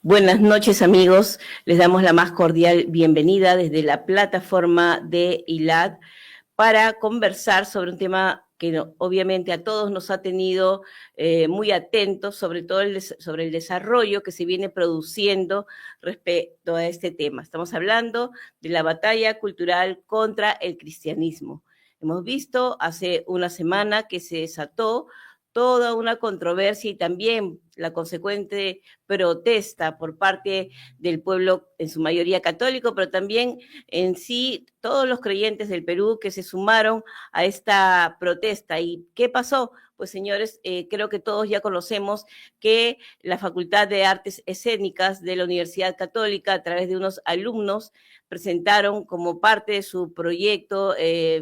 Buenas noches, amigos. Les damos la más cordial bienvenida desde la plataforma de ILAD para conversar sobre un tema que obviamente a todos nos ha tenido muy atentos, sobre todo sobre el desarrollo que se viene produciendo respecto a este tema. Estamos hablando de la batalla cultural contra el cristianismo. Hemos visto hace una semana que se desató toda una controversia y también la consecuente protesta por parte del pueblo, en su mayoría católico, pero también en sí todos los creyentes del Perú que se sumaron a esta protesta. ¿Y qué pasó? Pues señores, creo que todos ya conocemos que la Facultad de Artes Escénicas de la Universidad Católica, a través de unos alumnos, presentaron como parte de su proyecto,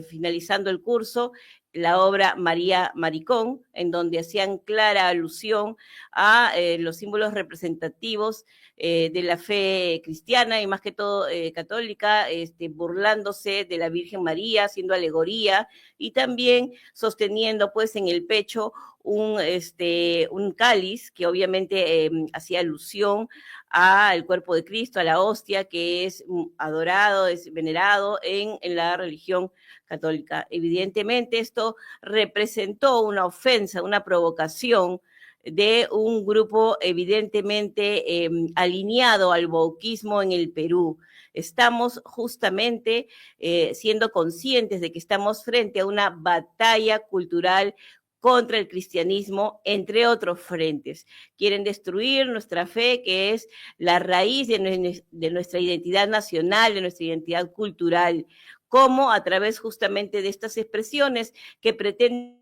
finalizando el curso, la obra María Maricón, en donde hacían clara alusión a los símbolos representativos de la fe cristiana y más que todo católica, burlándose de la Virgen María, haciendo alegoría y también sosteniendo pues en el pecho un cáliz que obviamente hacía alusión al cuerpo de Cristo, a la hostia, que es adorado, es venerado en la religión católica. Evidentemente esto representó una ofensa, una provocación de un grupo evidentemente alineado al wokismo en el Perú. Estamos justamente siendo conscientes de que estamos frente a una batalla cultural contra el cristianismo, entre otros frentes. Quieren destruir nuestra fe, que es la raíz de nuestra identidad nacional, de nuestra identidad cultural, como a través justamente de estas expresiones que pretenden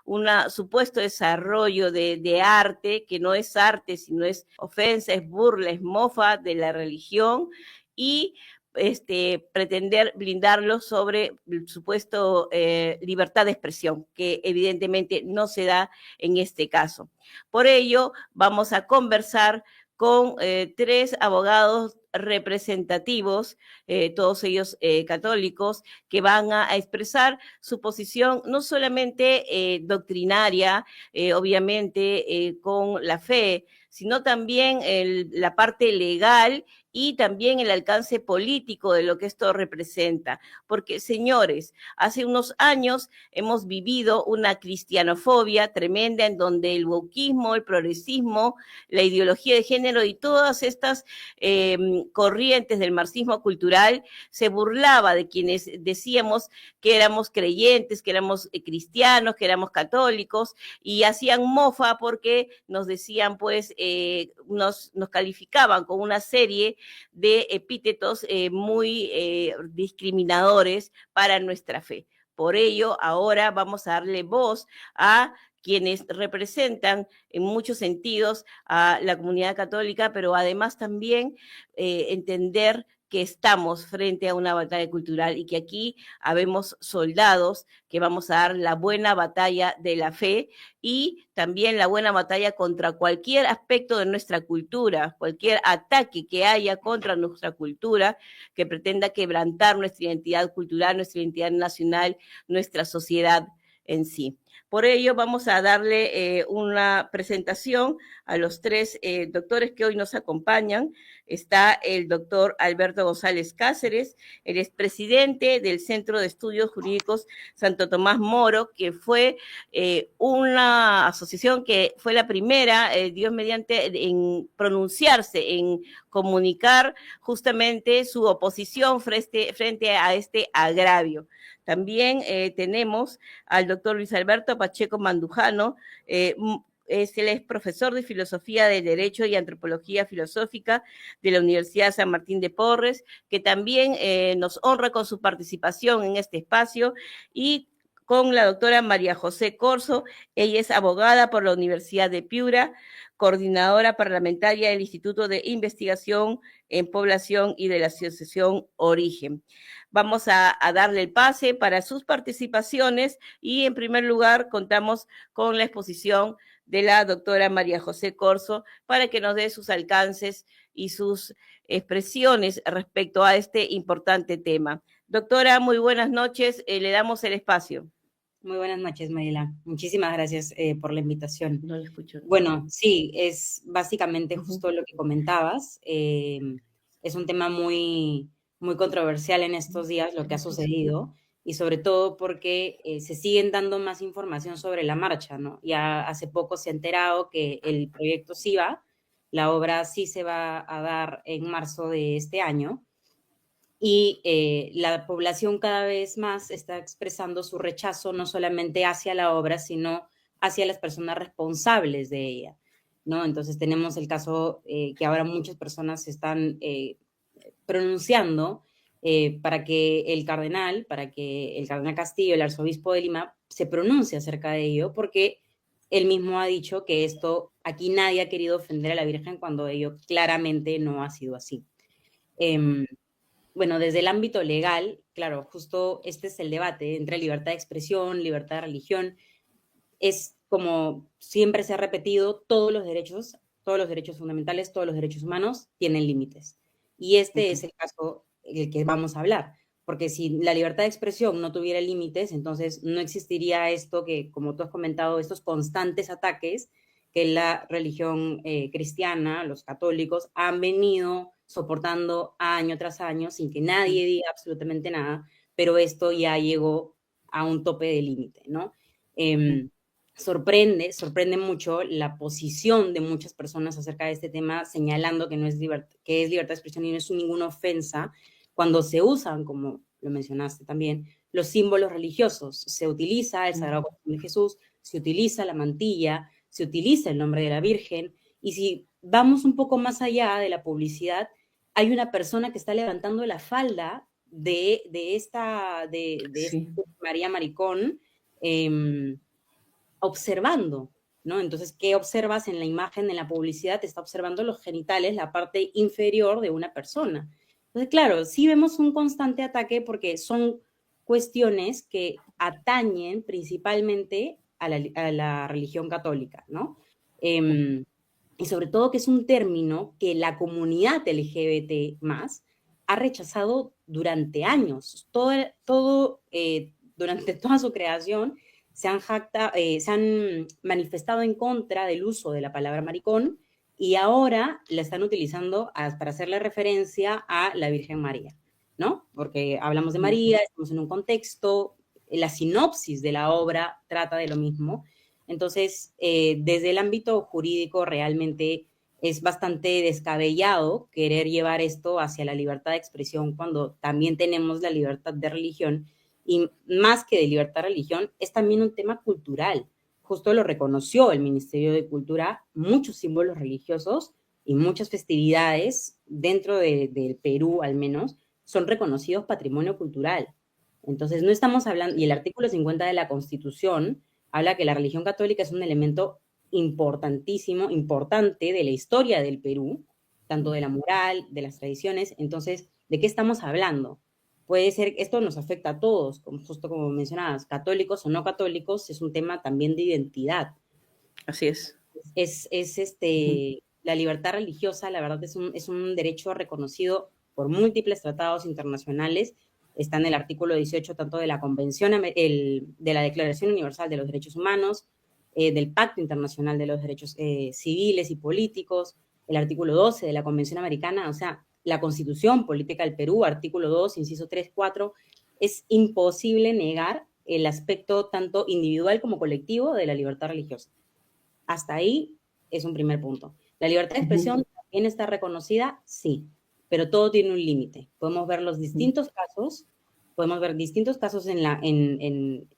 un supuesto desarrollo de arte, que no es arte, sino es ofensa, es burla, es mofa de la religión, y pretender blindarlo sobre el supuesto libertad de expresión, que evidentemente no se da en este caso. Por ello, vamos a conversar con tres abogados representativos, todos ellos católicos, que van a expresar su posición no solamente doctrinaria, obviamente con la fe, sino también la parte legal y también el alcance político de lo que esto representa. Porque, señores, hace unos años hemos vivido una cristianofobia tremenda en donde el wokismo, el progresismo, la ideología de género y todas estas corrientes del marxismo cultural se burlaba de quienes decíamos que éramos creyentes, que éramos cristianos, que éramos católicos, y hacían mofa porque nos decían, pues, nos calificaban con una serie de epítetos muy discriminadores para nuestra fe. Por ello, ahora vamos a darle voz a quienes representan en muchos sentidos a la comunidad católica, pero además también entender que estamos frente a una batalla cultural y que aquí habemos soldados que vamos a dar la buena batalla de la fe y también la buena batalla contra cualquier aspecto de nuestra cultura, cualquier ataque que haya contra nuestra cultura que pretenda quebrantar nuestra identidad cultural, nuestra identidad nacional, nuestra sociedad en sí. Por ello, vamos a darle una presentación a los tres doctores que hoy nos acompañan. Está el doctor Alberto González Cáceres, él es presidente del Centro de Estudios Jurídicos Santo Tomás Moro, que fue una asociación que fue la primera, Dios mediante, en pronunciarse, en comunicar justamente su oposición frente a este agravio. También tenemos al doctor Luis Alberto Pacheco Mandujano, él es profesor de Filosofía del Derecho y Antropología Filosófica de la Universidad San Martín de Porres, que también nos honra con su participación en este espacio, y con la doctora María José Corso, ella es abogada por la Universidad de Piura, coordinadora parlamentaria del Instituto de Investigación en Población y de la Asociación Origen. Vamos a darle el pase para sus participaciones y en primer lugar contamos con la exposición de la doctora María José Corso para que nos dé sus alcances y sus expresiones respecto a este importante tema. Doctora, muy buenas noches, le damos el espacio. Muy buenas noches, Mariela. Muchísimas gracias por la invitación. No lo escucho. Bueno, sí, es básicamente Ujú. justo lo que comentabas. Es un tema muy controversial en estos días lo que ha sucedido y sobre todo porque se siguen dando más información sobre la marcha, ¿no? Ya hace poco se ha enterado que el proyecto SIVA, la obra sí se va a dar en marzo de este año y la población cada vez más está expresando su rechazo no solamente hacia la obra, sino hacia las personas responsables de ella, ¿no? Entonces tenemos el caso que ahora muchas personas se están pronunciando para que el cardenal Castillo, el arzobispo de Lima, se pronuncie acerca de ello, porque él mismo ha dicho que esto, aquí nadie ha querido ofender a la Virgen cuando ello claramente no ha sido así. Eh, bueno, desde el ámbito legal, claro, justo este es el debate entre libertad de expresión, libertad de religión. Es como siempre se ha repetido, todos los derechos fundamentales, todos los derechos humanos tienen límites. Y este es el caso del que vamos a hablar. Porque si la libertad de expresión no tuviera límites, entonces no existiría esto que, como tú has comentado, estos constantes ataques que la religión cristiana, los católicos, han venido soportando año tras año sin que nadie diga absolutamente nada, pero esto ya llegó a un tope de límite, ¿no? Sorprende mucho la posición de muchas personas acerca de este tema, señalando que, no es, que es libertad de expresión y no es ninguna ofensa, cuando se usan, como lo mencionaste también, los símbolos religiosos. Se utiliza el Sagrado Corazón de Jesús, se utiliza la mantilla, se utiliza el nombre de la Virgen, y si vamos un poco más allá de la publicidad, hay una persona que está levantando la falda de esta María Maricón, observando, ¿no? Entonces, ¿qué observas en la imagen, en la publicidad? Te está observando los genitales, la parte inferior de una persona. Entonces, claro, sí vemos un constante ataque porque son cuestiones que atañen principalmente a la religión católica, ¿no? Y sobre todo que es un término que la comunidad LGBT más ha rechazado durante años. Durante toda su creación se han manifestado en contra del uso de la palabra maricón y ahora la están utilizando para hacerle referencia a la Virgen María, ¿no? Porque hablamos de María, estamos en un contexto, la sinopsis de la obra trata de lo mismo. Entonces, desde el ámbito jurídico realmente es bastante descabellado querer llevar esto hacia la libertad de expresión cuando también tenemos la libertad de religión y más que de libertad de religión, es también un tema cultural. Justo lo reconoció el Ministerio de Cultura, muchos símbolos religiosos y muchas festividades dentro del Perú al menos son reconocidos patrimonio cultural. Entonces no estamos hablando, y el artículo 50 de la Constitución habla que la religión católica es un elemento importantísimo, importante de la historia del Perú, tanto de la moral, de las tradiciones. Entonces, ¿de qué estamos hablando? Puede ser, esto nos afecta a todos, justo como mencionabas, católicos o no católicos, es un tema también de identidad. Así es. La libertad religiosa, la verdad, es un derecho reconocido por múltiples tratados internacionales. Está en el artículo 18 tanto de la Convención, de la Declaración Universal de los Derechos Humanos, del Pacto Internacional de los Derechos Civiles y Políticos, el artículo 12 de la Convención Americana, o sea, la Constitución Política del Perú, artículo 2, inciso 3, 4, es imposible negar el aspecto tanto individual como colectivo de la libertad religiosa. Hasta ahí es un primer punto. ¿La libertad de expresión también está reconocida? Sí, pero todo tiene un límite. Podemos ver distintos casos en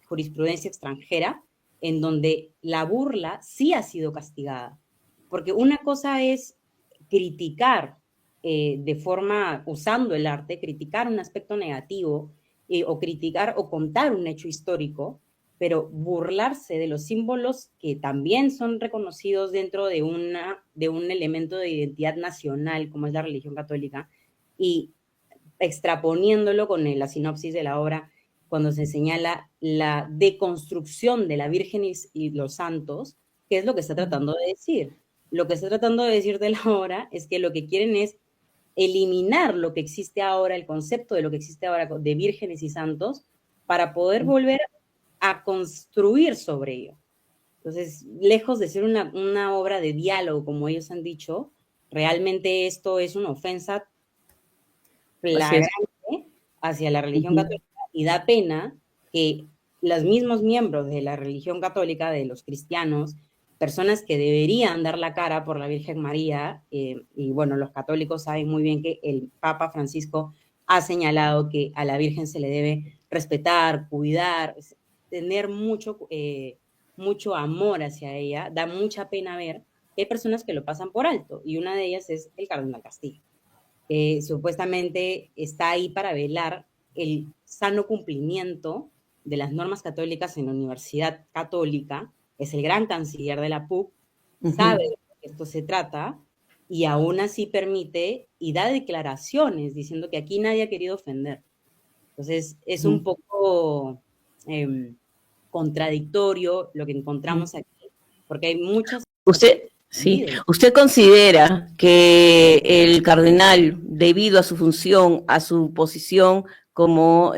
jurisprudencia extranjera en donde la burla sí ha sido castigada. Porque una cosa es criticar de forma, usando el arte, criticar un aspecto negativo o criticar o contar un hecho histórico, pero burlarse de los símbolos que también son reconocidos dentro de un elemento de identidad nacional como es la religión católica y extraponiéndolo con la sinopsis de la obra cuando se señala la deconstrucción de la Virgen y los santos, ¿qué es lo que está tratando de decir? Lo que está tratando de decir de la obra es que lo que quieren es eliminar lo que existe ahora, el concepto de lo que existe ahora de vírgenes y santos, para poder volver a construir sobre ello. Entonces, lejos de ser una obra de diálogo, como ellos han dicho, realmente esto es una ofensa Así es. flagrante hacia la religión Ujú. católica y da pena que los mismos miembros de la religión católica, de los cristianos, personas que deberían dar la cara por la Virgen María, y bueno, los católicos saben muy bien que el Papa Francisco ha señalado que a la Virgen se le debe respetar, cuidar, tener mucho amor hacia ella. Da mucha pena ver que hay personas que lo pasan por alto, y una de ellas es el cardenal Castillo, que supuestamente está ahí para velar el sano cumplimiento de las normas católicas en la Universidad Católica. Es el gran canciller de la PUC, sabe Ujú. de que esto se trata, y aún así permite y da declaraciones diciendo que aquí nadie ha querido ofender. Entonces, es un Ujú. poco contradictorio lo que Ujú. encontramos aquí, porque hay muchas Usted, situaciones sí, ofendidas. ¿usted considera que el cardenal, debido a su función, a su posición como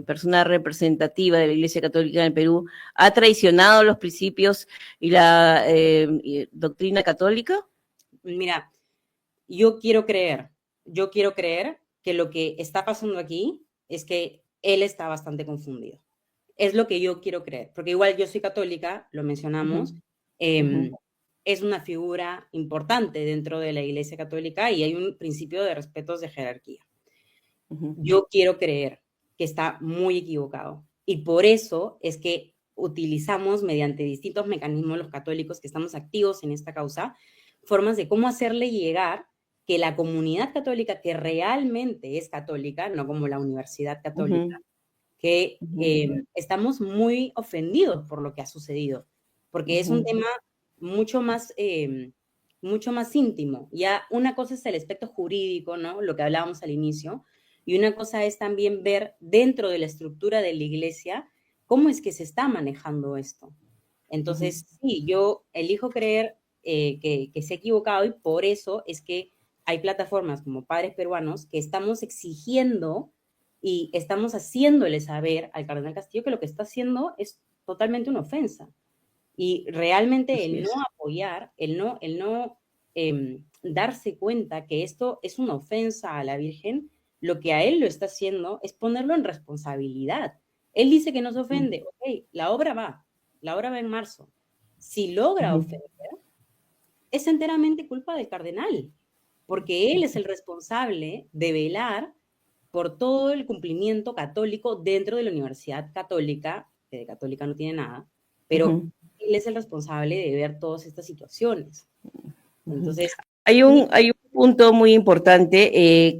persona representativa de la Iglesia Católica en el Perú, ha traicionado los principios y la doctrina católica? Mira, yo quiero creer que lo que está pasando aquí es que él está bastante confundido. Es lo que yo quiero creer, porque igual yo soy católica, lo Ujú. mencionamos, Ujú. es una figura importante dentro de la Iglesia Católica y hay un principio de respetos de jerarquía. Ujú. Yo quiero creer que está muy equivocado y por eso es que utilizamos mediante distintos mecanismos los católicos que estamos activos en esta causa, formas de cómo hacerle llegar que la comunidad católica que realmente es católica, no como la universidad católica, Ujú. que Ujú. estamos muy ofendidos por lo que ha sucedido, porque es un Ujú. tema mucho mucho más íntimo. Ya una cosa es el aspecto jurídico, ¿no? Lo que hablábamos al inicio, y una cosa es también ver dentro de la estructura de la iglesia cómo es que se está manejando esto. Ujú. Entonces, sí, yo elijo creer que se ha equivocado, y por eso es que hay plataformas como Padres Peruanos que estamos exigiendo y estamos haciéndole saber al cardenal Castillo que lo que está haciendo es totalmente una ofensa. Y realmente Así el no es. apoyar, el no darse cuenta que esto es una ofensa a la Virgen, lo que a él lo está haciendo es ponerlo en responsabilidad. Él dice que no se Ujú. ofende, ok, la obra va en marzo. Si logra Ujú. ofender, es enteramente culpa del cardenal, porque él es el responsable de velar por todo el cumplimiento católico dentro de la Universidad Católica, que de católica no tiene nada, pero Ujú. él es el responsable de ver todas estas situaciones. Ujú. Entonces, Hay sí, hay un punto muy importante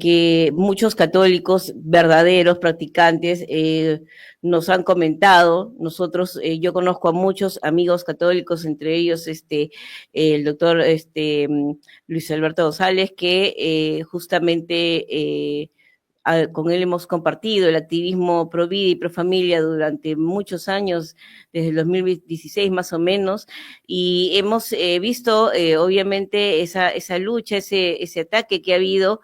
que muchos católicos verdaderos, practicantes, nos han comentado. Nosotros, yo conozco a muchos amigos católicos, entre ellos el doctor Luis Alberto González, que justamente con él hemos compartido el activismo pro vida y pro familia durante muchos años, desde el 2016 más o menos, y hemos visto obviamente esa lucha, ese ataque que ha habido,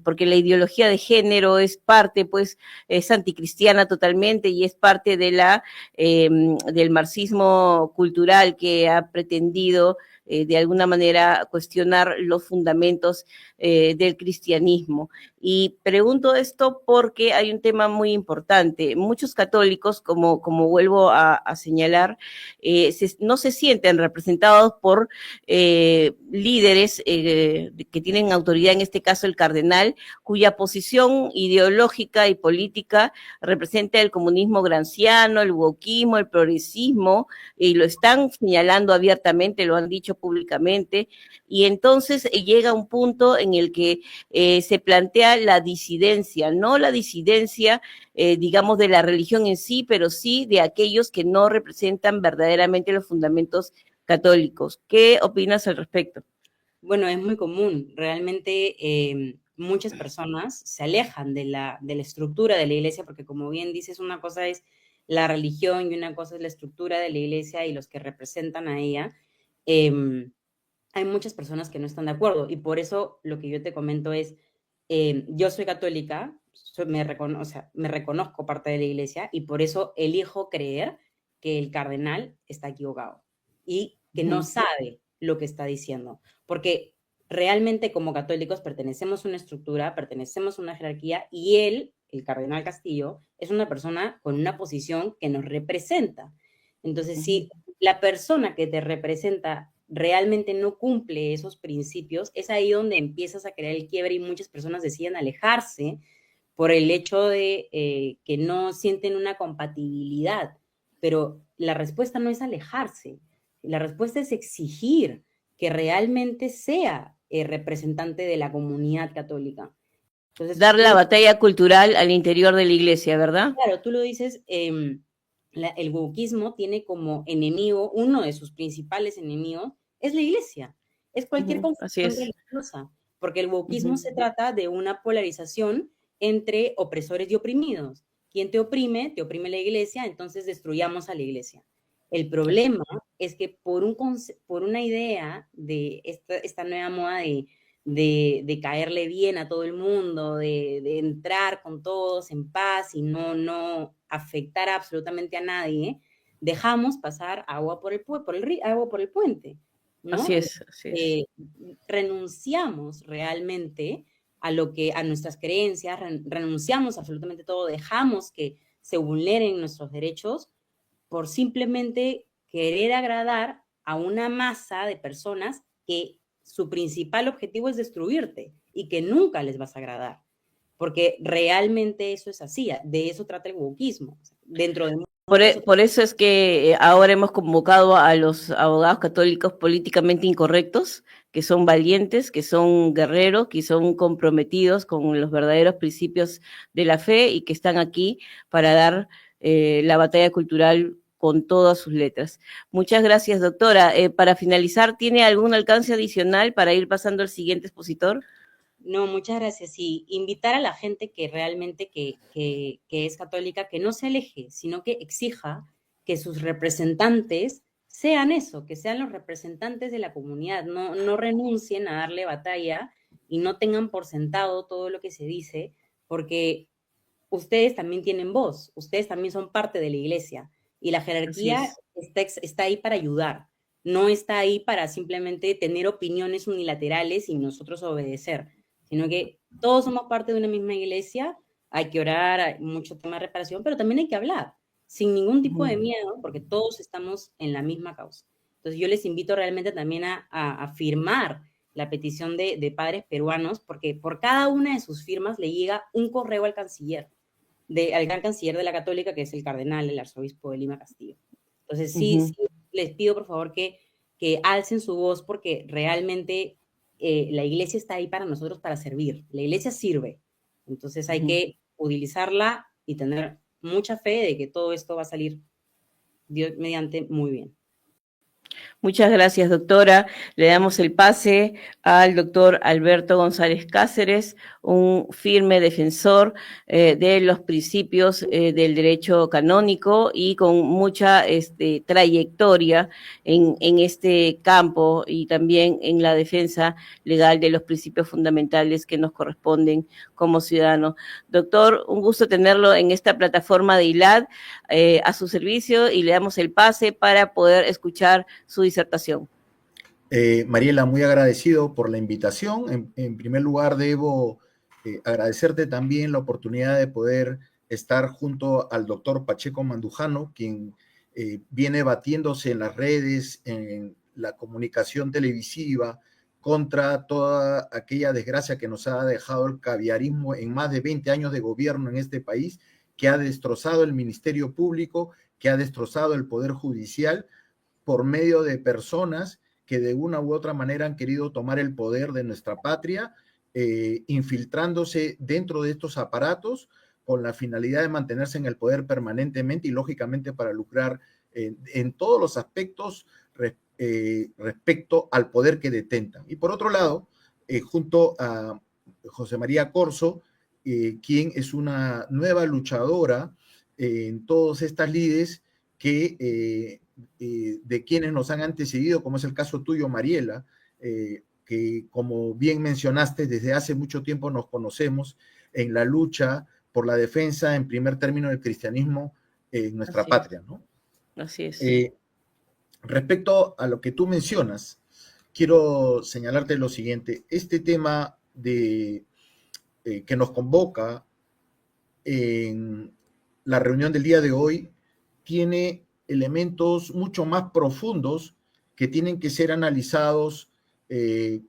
porque la ideología de género es parte, pues, es anticristiana totalmente y es parte de del marxismo cultural que ha pretendido de alguna manera cuestionar los fundamentos del cristianismo. Y pregunto esto porque hay un tema muy importante. Muchos católicos, como vuelvo a señalar, no se sienten representados por líderes que tienen autoridad, en este caso el cardenal, cuya posición ideológica y política representa el comunismo granciano, el wokismo, el progresismo, y lo están señalando abiertamente, lo han dicho públicamente, y entonces llega un punto en el que se plantea la disidencia, no la disidencia, digamos, de la religión en sí, pero sí de aquellos que no representan verdaderamente los fundamentos católicos. ¿Qué opinas al respecto? bueno, es muy común. Realmente muchas personas se alejan de la estructura de la iglesia, porque como bien dices, una cosa es la religión y una cosa es la estructura de la iglesia y los que representan a ella. Eh, Hay muchas personas que no están de acuerdo, y por eso lo que yo te comento es, yo soy católica, o sea, me reconozco parte de la iglesia y por eso elijo creer que el cardenal está equivocado y que no sabe lo que está diciendo. Porque realmente como católicos pertenecemos a una estructura, pertenecemos a una jerarquía y él, el cardenal Castillo, es una persona con una posición que nos representa. Entonces, si la persona que te representa realmente no cumple esos principios, es ahí donde empiezas a crear el quiebre y muchas personas deciden alejarse por el hecho de que no sienten una compatibilidad. Pero la respuesta no es alejarse, la respuesta es exigir que realmente sea representante de la comunidad católica. Entonces, dar la batalla cultural al interior de la iglesia, ¿verdad? claro, tú lo dices, el wokismo tiene como enemigo, uno de sus principales enemigos, es la iglesia, es cualquier Así confesión es. religiosa, porque el wokismo se trata de una polarización entre opresores y oprimidos. Quien te oprime la iglesia, entonces destruyamos a la iglesia. El problema es que por una idea de esta nueva moda de caerle bien a todo el mundo, de entrar con todos en paz y no afectar absolutamente a nadie, dejamos pasar agua por agua por el puente, ¿no? Así es, así es. Renunciamos realmente a nuestras creencias, renunciamos absolutamente todo, dejamos que se vulneren nuestros derechos por simplemente querer agradar a una masa de personas que su principal objetivo es destruirte y que nunca les vas a agradar. Porque realmente eso es así, de eso trata el wokismo. Dentro de por eso es que ahora hemos convocado a los abogados católicos políticamente incorrectos, que son valientes, que son guerreros, que son comprometidos con los verdaderos principios de la fe y que están aquí para dar la batalla cultural con todas sus letras. Muchas gracias, doctora. Para finalizar, ¿tiene algún alcance adicional para ir pasando al siguiente expositor? No, muchas gracias. Y invitar a la gente que realmente que es católica, que no se aleje, sino que exija que sus representantes sean eso, que sean los representantes de la comunidad, no renuncien a darle batalla y no tengan por sentado todo lo que se dice, porque ustedes también tienen voz, ustedes también son parte de la iglesia y la jerarquía está ahí para ayudar, no está ahí para simplemente tener opiniones unilaterales y nosotros obedecer, sino que todos somos parte de una misma iglesia, hay que orar, hay mucho tema de reparación, pero también hay que hablar, sin ningún tipo de miedo, porque todos estamos en la misma causa. Entonces yo les invito realmente también a firmar la petición de padres peruanos, porque por cada una de sus firmas le llega un correo al canciller, al gran canciller de la Católica, que es el cardenal, el arzobispo de Lima Castillo. Entonces sí les pido por favor que alcen su voz, porque realmente la iglesia está ahí para nosotros, para servir. La iglesia sirve. Entonces hay que utilizarla y tener mucha fe de que todo esto va a salir, Dios mediante, muy bien. Muchas gracias, doctora. Le damos el pase al doctor Alberto González Cáceres, un firme defensor de los principios del derecho canónico y con mucha trayectoria en este campo y también en la defensa legal de los principios fundamentales que nos corresponden como ciudadanos. Doctor, un gusto tenerlo en esta plataforma de ILAD a su servicio y le damos el pase para poder escuchar su disertación. Mariela, muy agradecido por la invitación. En primer lugar, debo agradecerte también la oportunidad de poder estar junto al doctor Pacheco Mandujano, quien viene batiéndose en las redes, en la comunicación televisiva, contra toda aquella desgracia que nos ha dejado el caviarismo en más de 20 años de gobierno en este país, que ha destrozado el Ministerio Público, que ha destrozado el Poder Judicial, por medio de personas que de una u otra manera han querido tomar el poder de nuestra patria, infiltrándose dentro de estos aparatos con la finalidad de mantenerse en el poder permanentemente y lógicamente para lucrar en todos los aspectos respecto al poder que detentan. Y por otro lado, junto a José María Corzo, quien es una nueva luchadora en todas estas lides que de quienes nos han antecedido, como es el caso tuyo, Mariela, que como bien mencionaste, desde hace mucho tiempo nos conocemos. en la lucha por la defensa, en primer término, del cristianismo en nuestra Así patria, ¿no? así es. Respecto a lo que tú mencionas, quiero señalarte lo siguiente. Este tema que nos convoca en la reunión del día de hoy tiene elementos mucho más profundos que tienen que ser analizados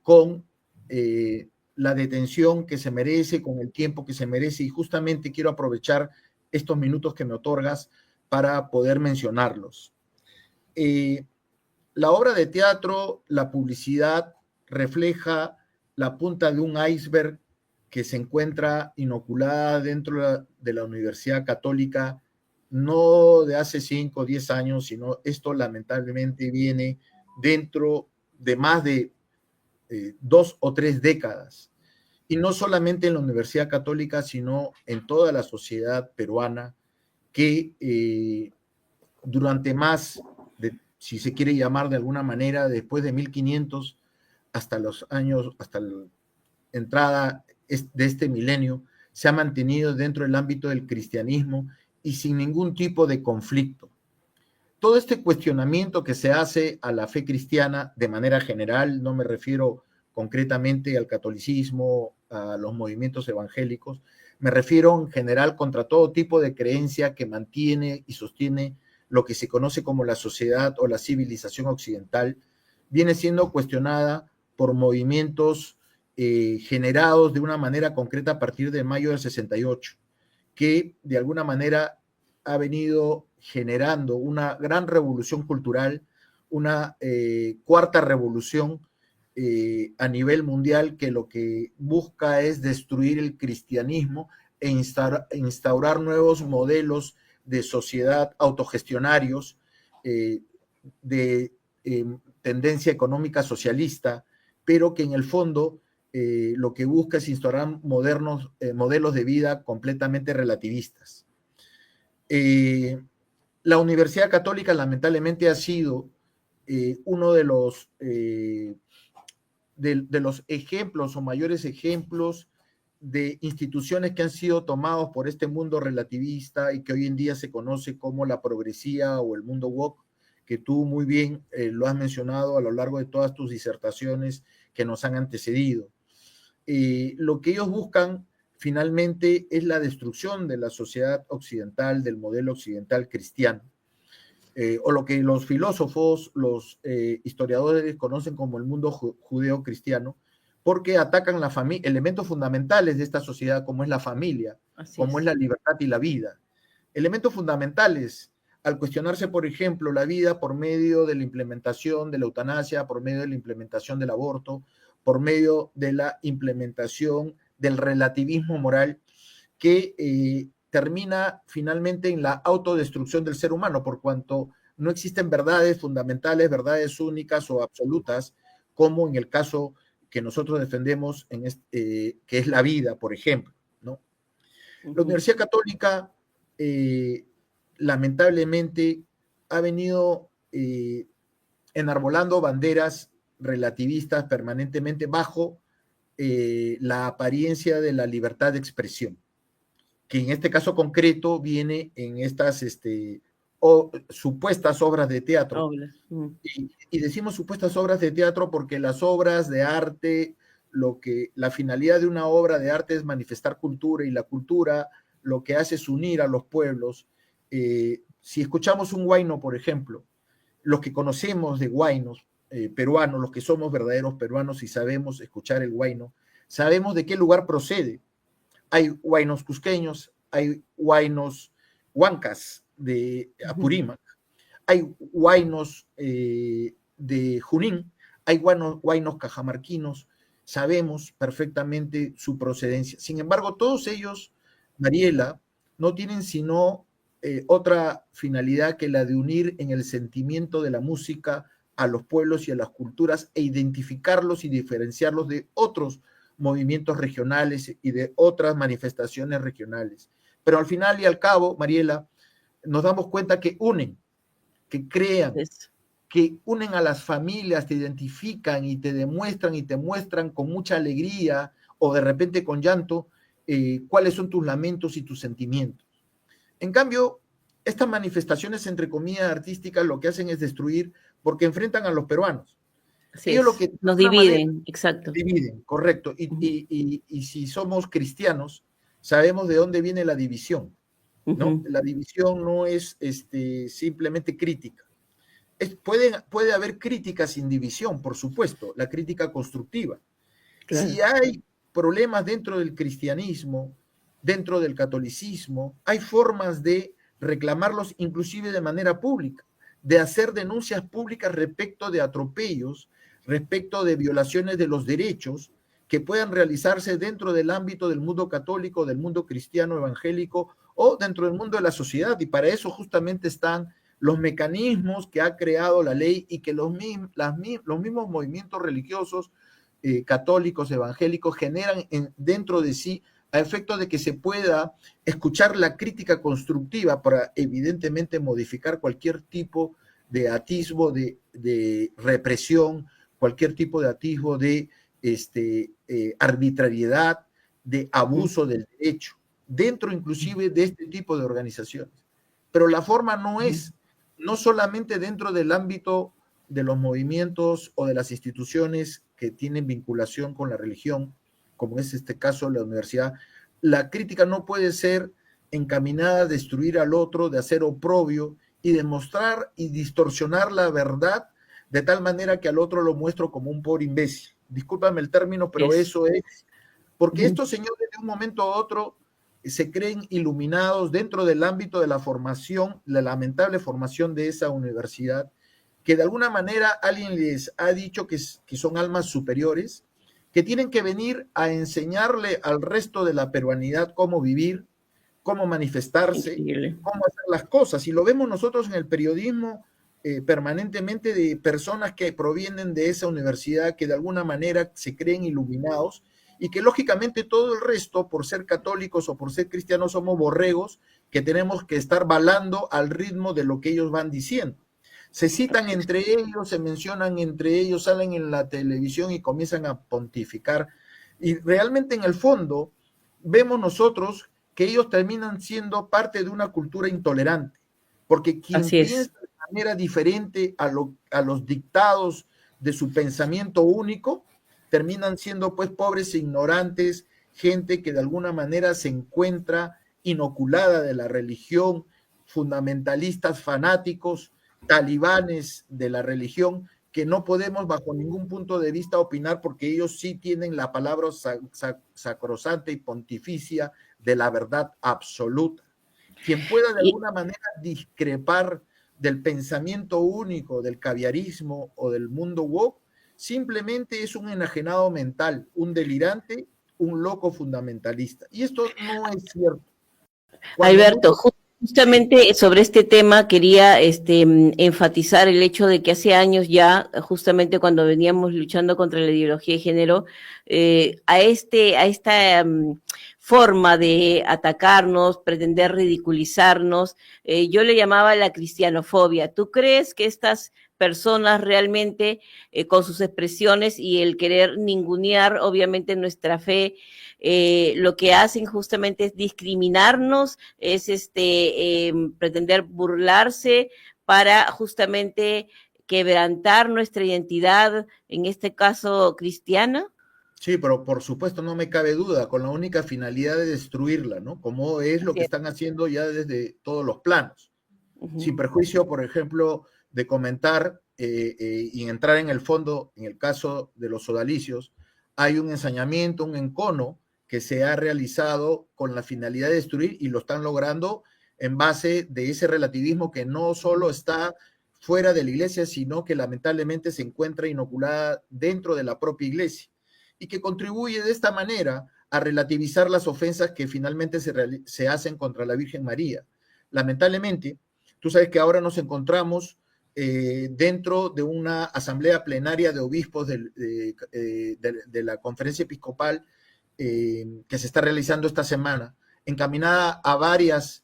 con la detención que se merece, con el tiempo que se merece, y justamente quiero aprovechar estos minutos que me otorgas para poder mencionarlos. La obra de teatro, la publicidad, refleja la punta de un iceberg que se encuentra inoculada dentro de la Universidad Católica, no de hace 5 o 10 años, sino esto lamentablemente viene dentro de más de 2 o 3 décadas. Y no solamente en la Universidad Católica, sino en toda la sociedad peruana, que durante más de, si se quiere llamar de alguna manera, después de 1500 hasta los años, hasta la entrada de este milenio, se ha mantenido dentro del ámbito del cristianismo y sin ningún tipo de conflicto. Todo este cuestionamiento que se hace a la fe cristiana de manera general, no me refiero concretamente al catolicismo, a los movimientos evangélicos, me refiero en general contra todo tipo de creencia que mantiene y sostiene lo que se conoce como la sociedad o la civilización occidental, viene siendo cuestionada por movimientos generados de una manera concreta a partir de mayo del 68, que de alguna manera ha venido generando una gran revolución cultural, una cuarta revolución a nivel mundial, que lo que busca es destruir el cristianismo e instaurar nuevos modelos de sociedad autogestionarios, de tendencia económica socialista, pero que en el fondo lo que busca es instaurar modelos de vida completamente relativistas. La Universidad Católica lamentablemente ha sido uno de los ejemplos o mayores ejemplos de instituciones que han sido tomados por este mundo relativista y que hoy en día se conoce como la progresía o el mundo woke, que tú muy bien lo has mencionado a lo largo de todas tus disertaciones que nos han antecedido. Lo que ellos buscan finalmente es la destrucción de la sociedad occidental, del modelo occidental cristiano, o lo que los filósofos, los historiadores conocen como el mundo judeo-cristiano, porque atacan elementos fundamentales de esta sociedad, como es la familia, como es la libertad y la vida. Elementos fundamentales al cuestionarse, por ejemplo, la vida por medio de la implementación de la eutanasia, por medio de la implementación del aborto, por medio de la implementación del relativismo moral, que termina finalmente en la autodestrucción del ser humano, por cuanto no existen verdades fundamentales, verdades únicas o absolutas, como en el caso que nosotros defendemos, que es la vida, por ejemplo, ¿no? La Universidad Católica, lamentablemente, ha venido enarbolando banderas relativistas permanentemente bajo la apariencia de la libertad de expresión, que en este caso concreto viene en estas supuestas obras de teatro. Y decimos supuestas obras de teatro porque las obras de arte, la finalidad de una obra de arte es manifestar cultura, y la cultura lo que hace es unir a los pueblos. Si escuchamos un huayno, por ejemplo, los que conocemos de huaynos peruanos, los que somos verdaderos peruanos y sabemos escuchar el huayno, sabemos de qué lugar procede. Hay huaynos cusqueños, hay huaynos huancas de Apurímac, hay huaynos de Junín, hay huaynos cajamarquinos, sabemos perfectamente su procedencia. Sin embargo, todos ellos, Mariela, no tienen sino otra finalidad que la de unir en el sentimiento de la música a los pueblos y a las culturas, e identificarlos y diferenciarlos de otros movimientos regionales y de otras manifestaciones regionales. Pero al final y al cabo, Mariela, nos damos cuenta que unen, que crean, que unen a las familias, te identifican y te demuestran y te muestran con mucha alegría o de repente con llanto cuáles son tus lamentos y tus sentimientos. En cambio, estas manifestaciones, entre comillas, artísticas, lo que hacen es destruir porque enfrentan a los peruanos. Así Ellos es. lo que Nos dividen, exacto. dividen, correcto. Y si somos cristianos, sabemos de dónde viene la división, ¿no? La división no es simplemente crítica. Puede haber crítica sin división, por supuesto, la crítica constructiva. Claro. Si hay problemas dentro del cristianismo, dentro del catolicismo, hay formas de reclamarlos inclusive de manera pública, de hacer denuncias públicas respecto de atropellos, respecto de violaciones de los derechos que puedan realizarse dentro del ámbito del mundo católico, del mundo cristiano evangélico o dentro del mundo de la sociedad. Y para eso justamente están los mecanismos que ha creado la ley y que los mismos movimientos religiosos católicos, evangélicos, generan dentro de sí a efecto de que se pueda escuchar la crítica constructiva para evidentemente modificar cualquier tipo de atisbo de represión, cualquier tipo de atisbo de arbitrariedad, de abuso del derecho, dentro inclusive de este tipo de organizaciones. Pero la forma no es, no solamente dentro del ámbito de los movimientos o de las instituciones que tienen vinculación con la religión, como es este caso la universidad, la crítica no puede ser encaminada a destruir al otro, de hacer oprobio y demostrar y distorsionar la verdad de tal manera que al otro lo muestro como un pobre imbécil. Discúlpame el término, pero eso es. Porque estos señores de un momento a otro se creen iluminados dentro del ámbito de la formación, la lamentable formación de esa universidad, que de alguna manera alguien les ha dicho que son almas superiores, que tienen que venir a enseñarle al resto de la peruanidad cómo vivir, cómo manifestarse, increíble, cómo hacer las cosas. Y lo vemos nosotros en el periodismo permanentemente de personas que provienen de esa universidad, que de alguna manera se creen iluminados y que lógicamente todo el resto, por ser católicos o por ser cristianos, somos borregos que tenemos que estar balando al ritmo de lo que ellos van diciendo. Se citan entre ellos, se mencionan entre ellos, salen en la televisión y comienzan a pontificar. Y realmente en el fondo vemos nosotros que ellos terminan siendo parte de una cultura intolerante, porque quien piensa de manera diferente a los dictados de su pensamiento único, terminan siendo pues pobres e ignorantes, gente que de alguna manera se encuentra inoculada de la religión, fundamentalistas fanáticos, talibanes de la religión, que no podemos bajo ningún punto de vista opinar porque ellos sí tienen la palabra sacrosanta y pontificia de la verdad absoluta. Quien pueda de alguna manera discrepar del pensamiento único, del caviarismo o del mundo woke, simplemente es un enajenado mental, un delirante, un loco fundamentalista. Y esto no es cierto. Alberto, justamente sobre este tema quería enfatizar el hecho de que hace años ya, justamente cuando veníamos luchando contra la ideología de género, a esta forma de atacarnos, pretender ridiculizarnos, yo le llamaba la cristianofobia. ¿Tú crees que estas personas realmente con sus expresiones y el querer ningunear obviamente nuestra fe, lo que hacen justamente es discriminarnos, es pretender burlarse para justamente quebrantar nuestra identidad, en este caso cristiana? Sí, pero por supuesto no me cabe duda, con la única finalidad de destruirla, ¿no? Como es lo que están haciendo ya desde todos los planos. Sin perjuicio, por ejemplo, de comentar y entrar en el fondo, en el caso de los sodalicios, hay un ensañamiento, un encono que se ha realizado con la finalidad de destruir y lo están logrando en base de ese relativismo que no solo está fuera de la iglesia, sino que lamentablemente se encuentra inoculada dentro de la propia iglesia y que contribuye de esta manera a relativizar las ofensas que finalmente se hacen contra la Virgen María. Lamentablemente, tú sabes que ahora nos encontramos dentro de una asamblea plenaria de obispos de la conferencia episcopal que se está realizando esta semana, encaminada a varios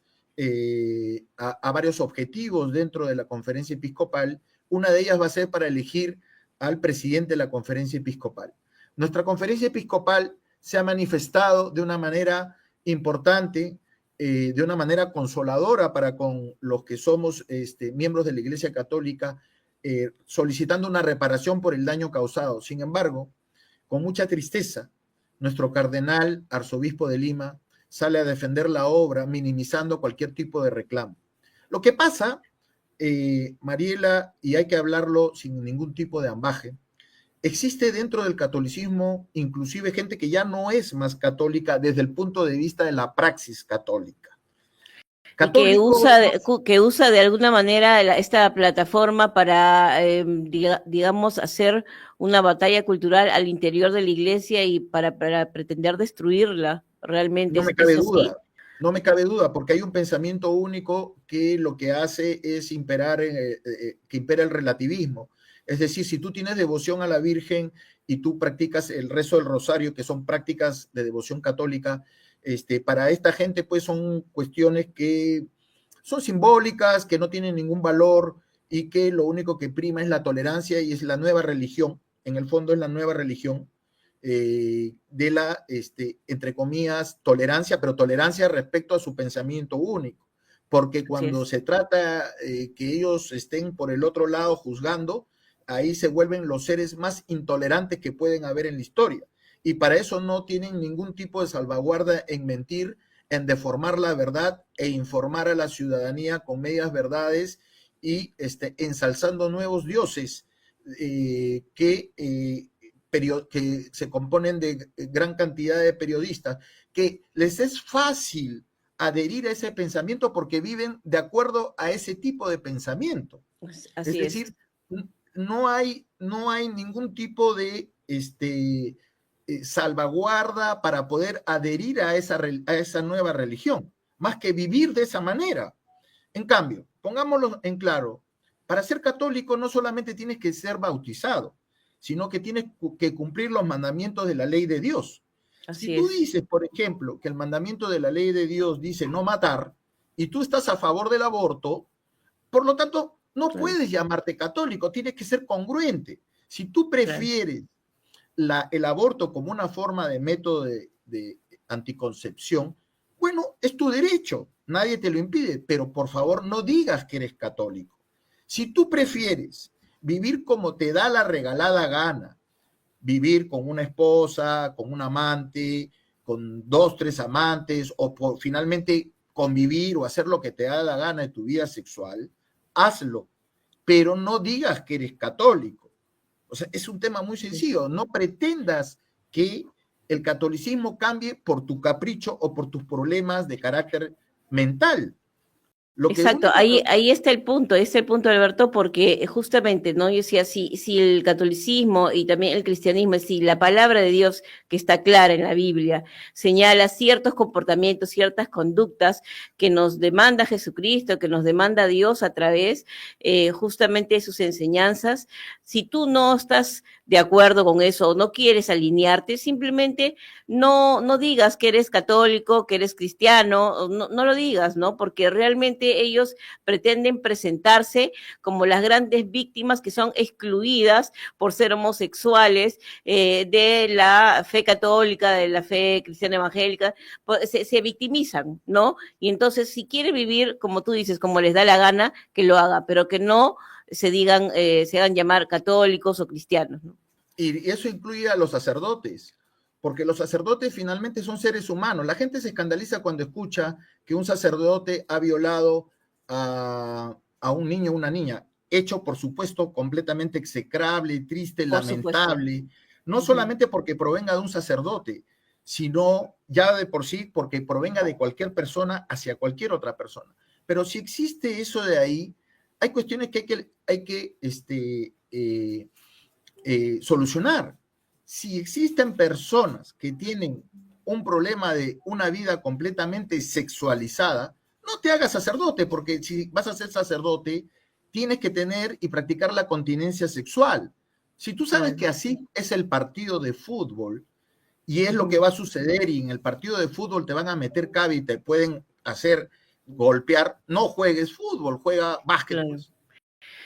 objetivos dentro de la conferencia episcopal. Una de ellas va a ser para elegir al presidente de la conferencia episcopal. Nuestra conferencia episcopal se ha manifestado de una manera importante, de una manera consoladora para con los que somos miembros de la Iglesia Católica, solicitando una reparación por el daño causado. Sin embargo, con mucha tristeza, nuestro cardenal, arzobispo de Lima, sale a defender la obra, minimizando cualquier tipo de reclamo. Lo que pasa, Mariela, y hay que hablarlo sin ningún tipo de ambaje, existe dentro del catolicismo inclusive gente que ya no es más católica desde el punto de vista de la praxis católica. Y que usa de alguna manera esta plataforma para, digamos, hacer una batalla cultural al interior de la iglesia y para pretender destruirla realmente. No me cabe duda, no me cabe duda, porque hay un pensamiento único que lo que hace es que impera el relativismo. Es decir, si tú tienes devoción a la Virgen y tú practicas el rezo del rosario, que son prácticas de devoción católica, para esta gente pues son cuestiones que son simbólicas, que no tienen ningún valor y que lo único que prima es la tolerancia y es la nueva religión. En el fondo es la nueva religión de la, entre comillas, tolerancia, pero tolerancia respecto a su pensamiento único. Porque cuando se trata que ellos estén por el otro lado juzgando, ahí se vuelven los seres más intolerantes que pueden haber en la historia. Y para eso no tienen ningún tipo de salvaguarda en mentir, en deformar la verdad e informar a la ciudadanía con medias verdades y ensalzando nuevos dioses que se componen de gran cantidad de periodistas, que les es fácil adherir a ese pensamiento porque viven de acuerdo a ese tipo de pensamiento. Así es decir, no hay ningún tipo de salvaguarda para poder adherir a esa nueva religión, más que vivir de esa manera. En cambio, pongámoslo en claro, para ser católico no solamente tienes que ser bautizado, sino que tienes que cumplir los mandamientos de la ley de Dios. Si tú dices, por ejemplo, que el mandamiento de la ley de Dios dice no matar, y tú estás a favor del aborto, por lo tanto, no puedes llamarte católico, tienes que ser congruente. Si tú prefieres el aborto como una forma de método de anticoncepción, bueno, es tu derecho, nadie te lo impide, pero por favor no digas que eres católico. Si tú prefieres vivir como te da la regalada gana, vivir con una esposa, con un amante, con 2, 3 amantes, o finalmente convivir o hacer lo que te da la gana de tu vida sexual, hazlo, pero no digas que eres católico. O sea, es un tema muy sencillo. No pretendas que el catolicismo cambie por tu capricho o por tus problemas de carácter mental. Exacto, ahí está el punto, Alberto, porque justamente, ¿no? Yo decía, si el catolicismo y también el cristianismo, si la palabra de Dios, que está clara en la Biblia, señala ciertos comportamientos, ciertas conductas que nos demanda Jesucristo, que nos demanda Dios a través justamente de sus enseñanzas, si tú no estás de acuerdo con eso o no quieres alinearte, simplemente no digas que eres católico, que eres cristiano, no lo digas, ¿no? Porque realmente ellos pretenden presentarse como las grandes víctimas que son excluidas por ser homosexuales de la fe católica, de la fe cristiana evangélica, se victimizan, ¿no? Y entonces si quiere vivir, como tú dices, como les da la gana, que lo haga, pero que no se hagan llamar católicos o cristianos, ¿no? Y eso incluye a los sacerdotes, porque los sacerdotes finalmente son seres humanos. La gente se escandaliza cuando escucha que un sacerdote ha violado a un niño o una niña, hecho, por supuesto, completamente execrable, triste, lamentable, no solamente porque provenga de un sacerdote, sino ya de por sí porque provenga de cualquier persona hacia cualquier otra persona. Pero si existe eso de ahí, hay cuestiones que hay que solucionar. Si existen personas que tienen un problema de una vida completamente sexualizada, no te hagas sacerdote, porque si vas a ser sacerdote, tienes que tener y practicar la continencia sexual. Si tú sabes que así es el partido de fútbol, y es lo que va a suceder, y en el partido de fútbol te van a meter cabe y te pueden hacer golpear, no juegues fútbol, juega básquet. Pues.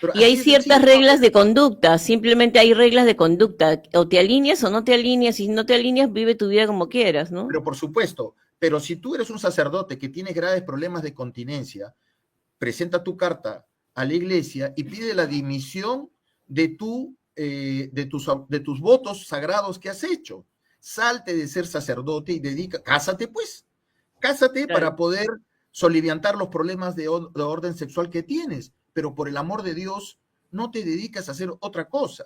Pero Y hay así es ciertas sencillo, reglas de conducta, simplemente hay reglas de conducta. O te alineas o no te alineas. Si no te alineas, vive tu vida como quieras, ¿no? pero por supuesto, pero si tú eres un sacerdote que tiene graves problemas de continencia, presenta tu carta a la iglesia y pide la dimisión de tus votos sagrados que has hecho. Salte de ser sacerdote y cásate pues, cásate Claro. para poder soliviantar los problemas de orden sexual que tienes, pero por el amor de Dios, no te dedicas a hacer otra cosa.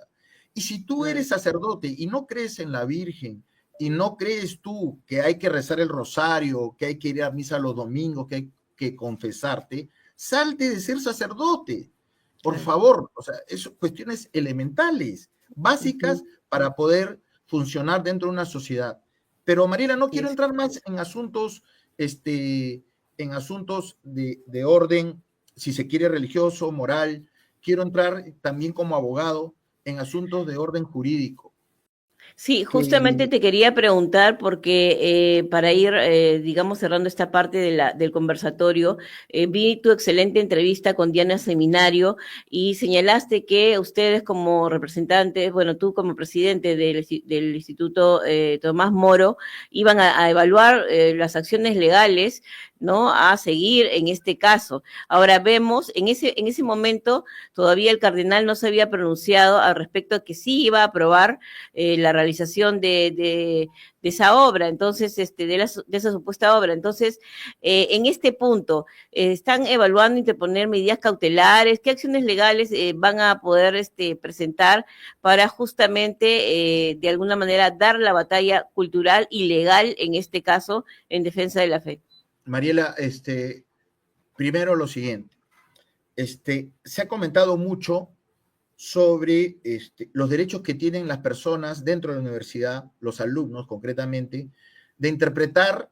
Y si tú Claro. eres sacerdote y no crees en la Virgen, y no crees tú que hay que rezar el rosario, que hay que ir a misa los domingos, que hay que confesarte, salte de ser sacerdote, por Claro. favor. O sea, son cuestiones elementales, básicas, Ujú. para poder funcionar dentro de una sociedad. Pero Mariela, no Así quiero es. entrar más en asuntos de orden, si se quiere, religioso, moral. Quiero entrar también como abogado en asuntos de orden jurídico. Sí, justamente Que te quería preguntar porque para ir, digamos, cerrando esta parte del conversatorio, vi tu excelente entrevista con Diana Seminario y señalaste que ustedes como representantes, bueno, tú como presidente del Instituto Tomás Moro, iban a evaluar las acciones legales, ¿no? A seguir en este caso. Ahora vemos, en ese momento todavía el cardenal no se había pronunciado al respecto de que sí iba a aprobar la realización de esa obra, entonces, de esa supuesta obra. Entonces, en este punto, ¿están evaluando interponer medidas cautelares? ¿Qué acciones legales van a poder presentar para justamente, de alguna manera, dar la batalla cultural y legal, en este caso, en defensa de la fe? Mariela, primero lo siguiente, se ha comentado mucho sobre los derechos que tienen las personas dentro de la universidad, los alumnos concretamente, de interpretar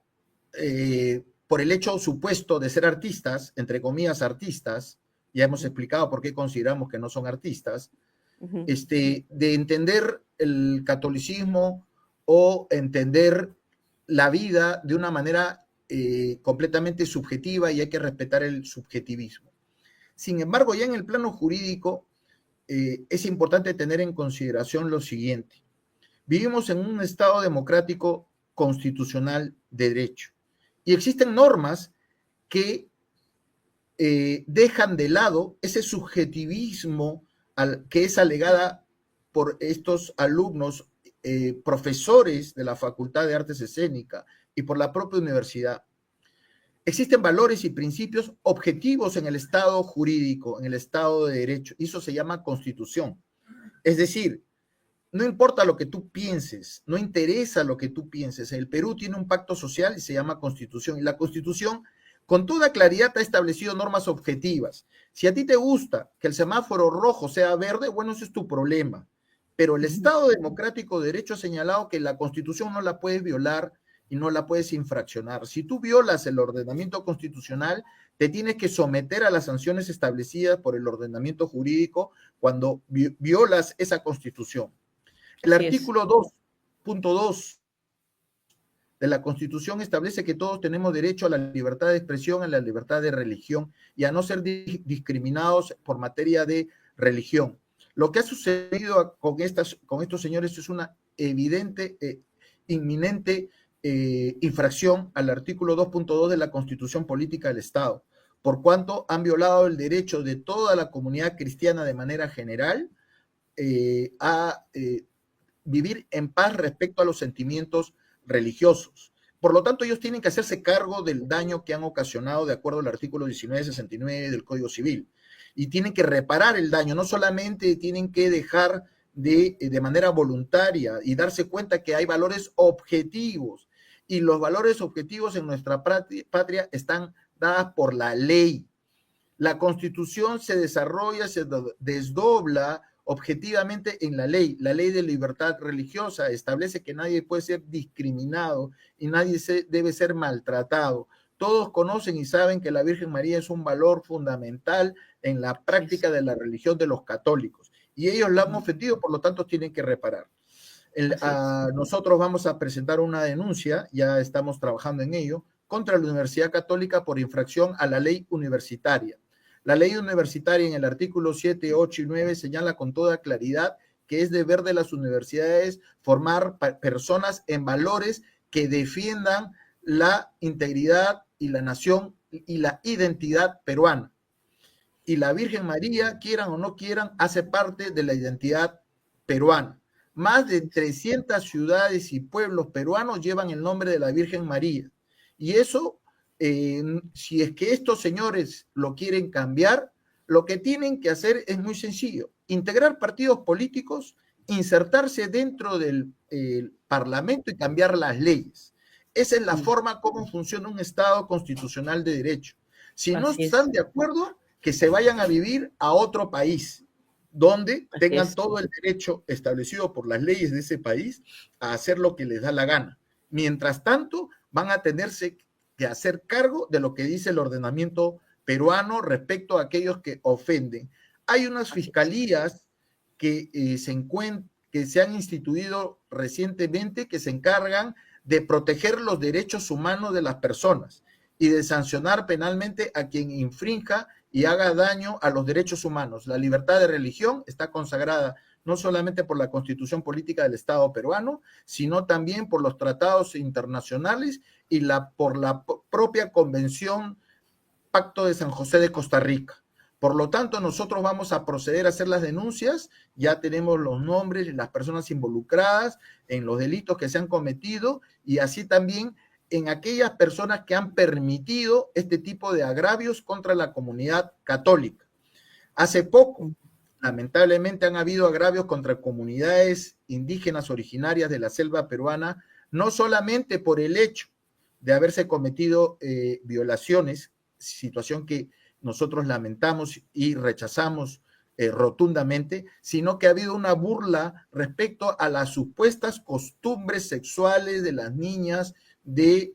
por el hecho supuesto de ser artistas, entre comillas artistas, ya hemos explicado por qué consideramos que no son artistas, Uh -huh. de entender el catolicismo o entender la vida de una manera completamente subjetiva, y hay que respetar el subjetivismo. Sin embargo, ya en el plano jurídico, es importante tener en consideración lo siguiente. Vivimos en un Estado democrático constitucional de derecho y existen normas que dejan de lado ese subjetivismo que es alegada por estos alumnos, profesores de la Facultad de Artes Escénicas y por la propia universidad. Existen valores y principios objetivos en el Estado jurídico, en el Estado de Derecho, y eso se llama Constitución. Es decir, no importa lo que tú pienses, no interesa lo que tú pienses. El Perú tiene un pacto social y se llama Constitución, y la Constitución con toda claridad ha establecido normas objetivas. Si a ti te gusta que el semáforo rojo sea verde, bueno, ese es tu problema. Pero el Estado democrático de derecho ha señalado que la Constitución no la puedes violar y no la puedes infraccionar. Si tú violas el ordenamiento constitucional, te tienes que someter a las sanciones establecidas por el ordenamiento jurídico cuando violas esa Constitución. El Así es. artículo 2.2 de la Constitución establece que todos tenemos derecho a la libertad de expresión, a la libertad de religión y a no ser discriminados por materia de religión. Lo que ha sucedido con estos señores es una evidente, inminente infracción al artículo 2.2 de la Constitución Política del Estado, por cuanto han violado el derecho de toda la comunidad cristiana de manera general a vivir en paz respecto a los sentimientos religiosos. Por lo tanto, ellos tienen que hacerse cargo del daño que han ocasionado de acuerdo al artículo 1969 del Código Civil. Y tienen que reparar el daño, no solamente tienen que dejar de manera voluntaria y darse cuenta que hay valores objetivos. Y los valores objetivos en nuestra patria están dadas por la ley. La Constitución se desarrolla, se desdobla objetivamente en la ley de libertad religiosa establece que nadie puede ser discriminado y nadie debe ser maltratado. Todos conocen y saben que la Virgen María es un valor fundamental en la práctica de la religión de los católicos y ellos la han ofendido, por lo tanto tienen que reparar. Nosotros vamos a presentar una denuncia, ya estamos trabajando en ello, contra la Universidad Católica por infracción a la ley universitaria. La ley universitaria en el artículo 7, 8 y 9 señala con toda claridad que es deber de las universidades formar personas en valores que defiendan la integridad y la nación y la identidad peruana. Y la Virgen María, quieran o no quieran, hace parte de la identidad peruana. Más de 300 ciudades y pueblos peruanos llevan el nombre de la Virgen María. Y eso, si es que estos señores lo quieren cambiar, lo que tienen que hacer es muy sencillo: integrar partidos políticos, insertarse dentro del Parlamento y cambiar las leyes. Esa es la forma como funciona un Estado constitucional de derecho. Si no están de acuerdo, que se vayan a vivir a otro país, donde tengan todo el derecho establecido por las leyes de ese país a hacer lo que les da la gana. Mientras tanto, van a tenerse que hacer cargo de lo que dice el ordenamiento peruano respecto a aquellos que ofenden. Hay unas fiscalías que se han instituido recientemente que se encargan de proteger los derechos humanos de las personas y de sancionar penalmente a quien infrinja y haga daño a los derechos humanos. La libertad de religión está consagrada no solamente por la Constitución Política del Estado peruano, sino también por los tratados internacionales y por la propia Convención Pacto de San José de Costa Rica. Por lo tanto, nosotros vamos a proceder a hacer las denuncias, ya tenemos los nombres de las personas involucradas en los delitos que se han cometido y así también en aquellas personas que han permitido este tipo de agravios contra la comunidad católica. Hace poco, lamentablemente, han habido agravios contra comunidades indígenas originarias de la selva peruana, no solamente por el hecho de haberse cometido violaciones, situación que nosotros lamentamos y rechazamos rotundamente, sino que ha habido una burla respecto a las supuestas costumbres sexuales de las niñas de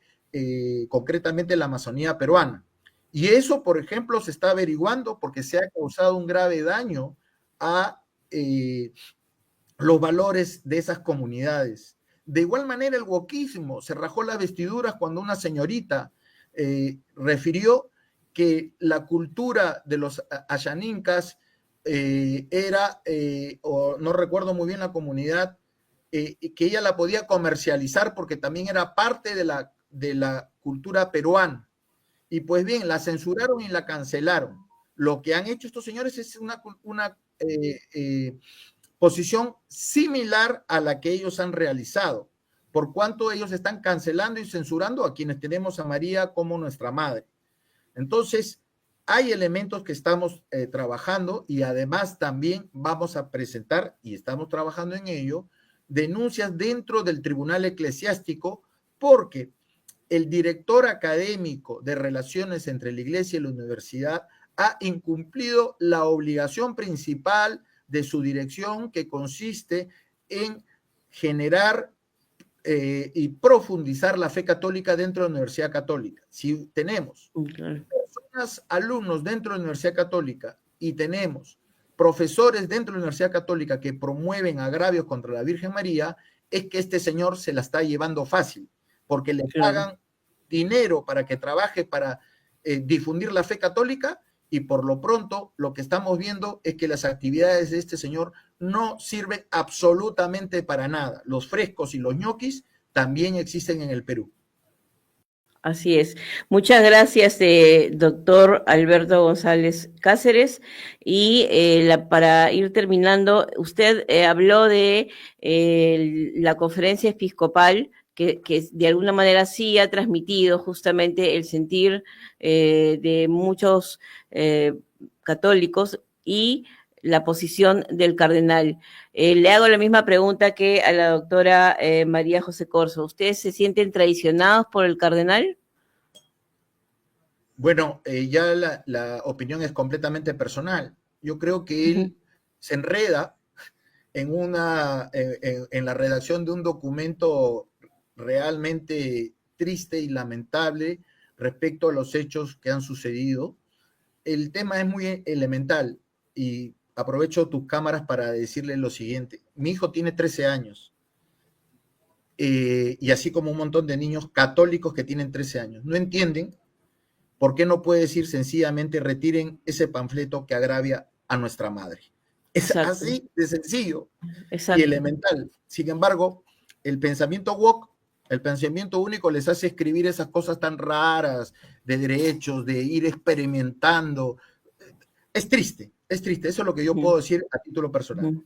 concretamente la Amazonía peruana. Y eso, por ejemplo, se está averiguando porque se ha causado un grave daño a los valores de esas comunidades. De igual manera, el wokismo se rajó las vestiduras cuando una señorita refirió que la cultura de los ayanincas era, o no recuerdo muy bien la comunidad, que ella la podía comercializar porque también era parte de la cultura peruana. Y pues bien, la censuraron y la cancelaron. Lo que han hecho estos señores es una posición similar a la que ellos han realizado, por cuanto ellos están cancelando y censurando a quienes tenemos a María como nuestra madre. Entonces, hay elementos que estamos trabajando y además también vamos a presentar, y estamos trabajando en ello, denuncias dentro del Tribunal Eclesiástico porque el director académico de relaciones entre la Iglesia y la universidad ha incumplido la obligación principal de su dirección, que consiste en generar y profundizar la fe católica dentro de la Universidad Católica. Si tenemos personas, alumnos dentro de la Universidad Católica y tenemos profesores dentro de la Universidad Católica que promueven agravios contra la Virgen María, es que este señor se la está llevando fácil, porque le pagan dinero para que trabaje para difundir la fe católica, y por lo pronto lo que estamos viendo es que las actividades de este señor no sirven absolutamente para nada. Los frescos y los ñoquis también existen en el Perú. Así es. Muchas gracias, doctor Alberto González Cáceres. Y para ir terminando, usted habló de la conferencia episcopal que de alguna manera sí ha transmitido justamente el sentir de muchos católicos y la posición del cardenal. Le hago la misma pregunta que a la doctora María José Corzo. ¿Ustedes se sienten traicionados por el cardenal? Bueno, ya la opinión es completamente personal. Yo creo que él se enreda en la redacción de un documento realmente triste y lamentable respecto a los hechos que han sucedido. El tema es muy elemental y aprovecho tus cámaras para decirle lo siguiente. Mi hijo tiene 13 años y así como un montón de niños católicos que tienen 13 años. No entienden ¿por qué no puede decir sencillamente retiren ese panfleto que agravia a nuestra madre? Es Exacto. así de sencillo y Exacto. elemental. Sin embargo, el pensamiento woke, el pensamiento único les hace escribir esas cosas tan raras de derechos, de ir experimentando. Es triste, eso es lo que yo puedo decir a título personal.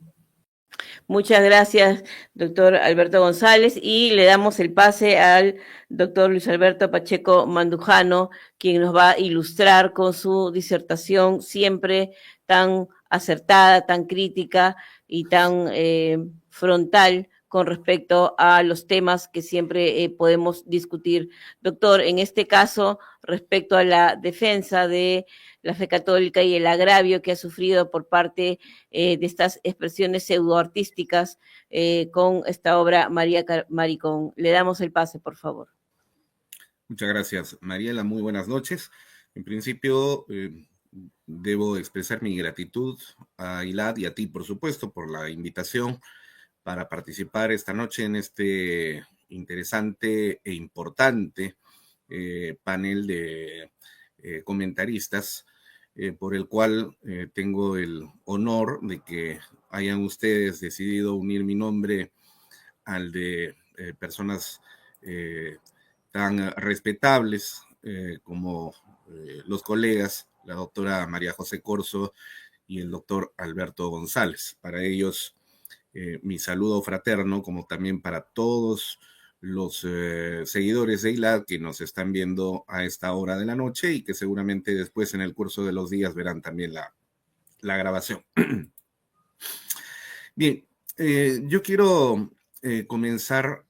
Muchas gracias, doctor Alberto González, y le damos el pase al doctor Luis Alberto Pacheco Mandujano, quien nos va a ilustrar con su disertación siempre tan acertada, tan crítica y tan frontal con respecto a los temas que siempre podemos discutir. Doctor, en este caso, respecto a la defensa de la fe católica y el agravio que ha sufrido por parte de estas expresiones pseudoartísticas con esta obra María Maricón. Le damos el pase, por favor. Muchas gracias, Mariela. Muy buenas noches. En principio, debo expresar mi gratitud a ILAD y a ti, por supuesto, por la invitación para participar esta noche en este interesante e importante panel de comentaristas, por el cual tengo el honor de que hayan ustedes decidido unir mi nombre al de personas tan respetables como los colegas, la doctora María José Corzo y el doctor Alberto González. Para ellos, mi saludo fraterno, como también para todos los seguidores de ILAD que nos están viendo a esta hora de la noche y que seguramente después en el curso de los días verán también la grabación. Bien, yo quiero comenzar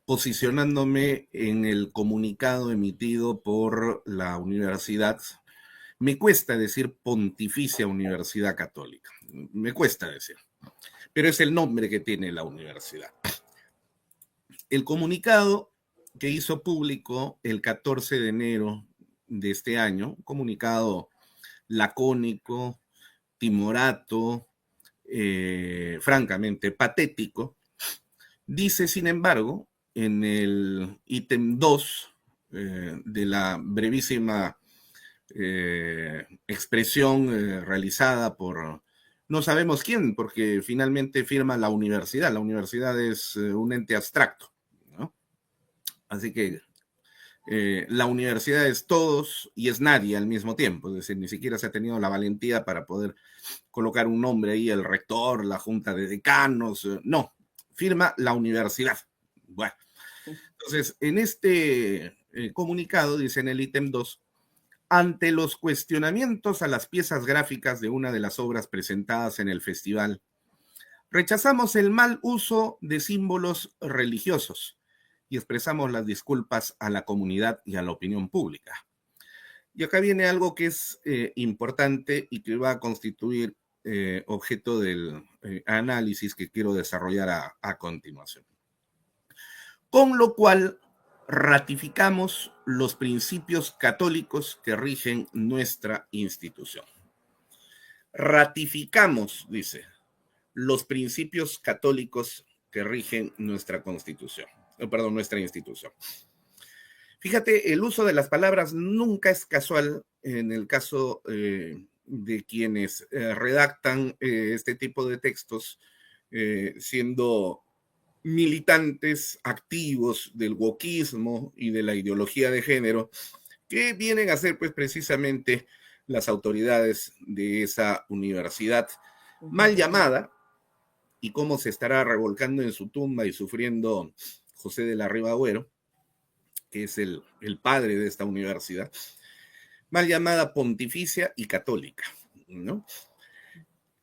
posicionándome en el comunicado emitido por la universidad. Me cuesta decir Pontificia Universidad Católica, me cuesta decir, pero es el nombre que tiene la universidad. El comunicado que hizo público el 14 de enero de este año, un comunicado lacónico, timorato, francamente patético, dice, sin embargo, en el ítem 2 de la brevísima expresión realizada por no sabemos quién, porque finalmente firma la universidad. La universidad es un ente abstracto, ¿no? Así que la universidad es todos y es nadie al mismo tiempo, es decir, ni siquiera se ha tenido la valentía para poder colocar un nombre ahí, el rector, la junta de decanos, no, firma la universidad. Bueno, entonces, en este comunicado, dice en el ítem 2, ante los cuestionamientos a las piezas gráficas de una de las obras presentadas en el festival, rechazamos el mal uso de símbolos religiosos y expresamos las disculpas a la comunidad y a la opinión pública. Y acá viene algo que es importante y que va a constituir objeto del análisis que quiero desarrollar a continuación. Con lo cual, ratificamos los principios católicos que rigen nuestra institución. Ratificamos, dice, los principios católicos que rigen nuestra constitución. Nuestra institución. Fíjate, el uso de las palabras nunca es casual en el caso de quienes redactan este tipo de textos, siendo militantes activos del wokismo y de la ideología de género, que vienen a ser pues precisamente las autoridades de esa universidad mal llamada, y cómo se estará revolcando en su tumba y sufriendo José de la Riva Agüero, que es el padre de esta universidad, mal llamada Pontificia y Católica, ¿no?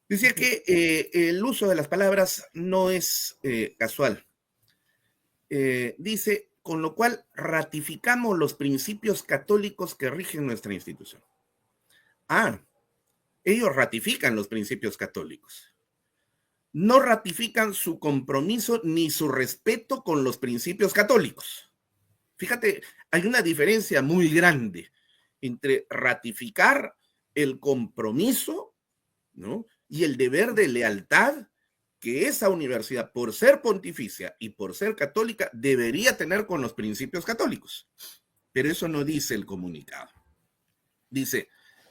Decía que el uso de las palabras no es casual. Dice, con lo cual ratificamos los principios católicos que rigen nuestra institución. Ellos ratifican los principios católicos. No ratifican su compromiso ni su respeto con los principios católicos. Fíjate, hay una diferencia muy grande entre ratificar el compromiso, ¿no?, y el deber de lealtad que esa universidad, por ser pontificia y por ser católica, debería tener con los principios católicos. pero eso no dice el comunicado. Dice,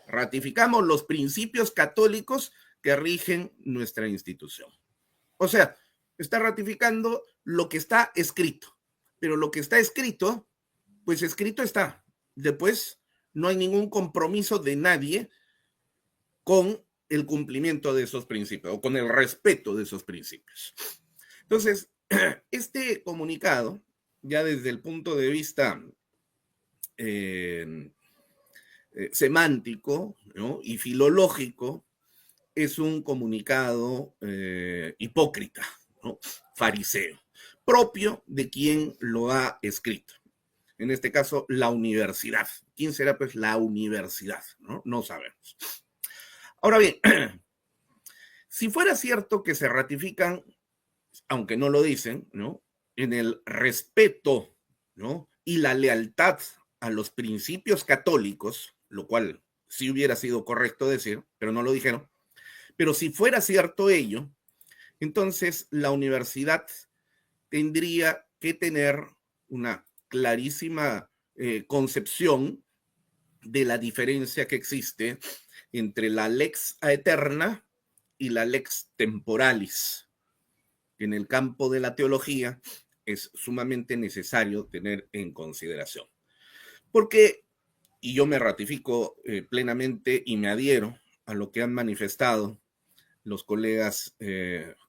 ratificamos los principios católicos que rigen nuestra institución. O sea, está ratificando lo que está escrito, pero lo que está escrito, pues escrito está. Después no hay ningún compromiso de nadie con el cumplimiento de esos principios o con el respeto de esos principios. Entonces, este comunicado, ya desde el punto de vista semántico, ¿no?, y filológico, es un comunicado hipócrita, ¿no?, fariseo, propio de quien lo ha escrito. En este caso, la universidad. ¿Quién será, pues, la universidad? No sabemos. Ahora bien, si fuera cierto que se ratifican, aunque no lo dicen, ¿no?, en el respeto, ¿no?, y la lealtad a los principios católicos, lo cual sí hubiera sido correcto decir, pero no lo dijeron. Pero si fuera cierto ello, entonces la universidad tendría que tener una clarísima concepción de la diferencia que existe entre la lex aeterna y la lex temporalis. En el campo de la teología es sumamente necesario tener en consideración. Porque, y yo me ratifico plenamente y me adhiero a lo que han manifestado los colegas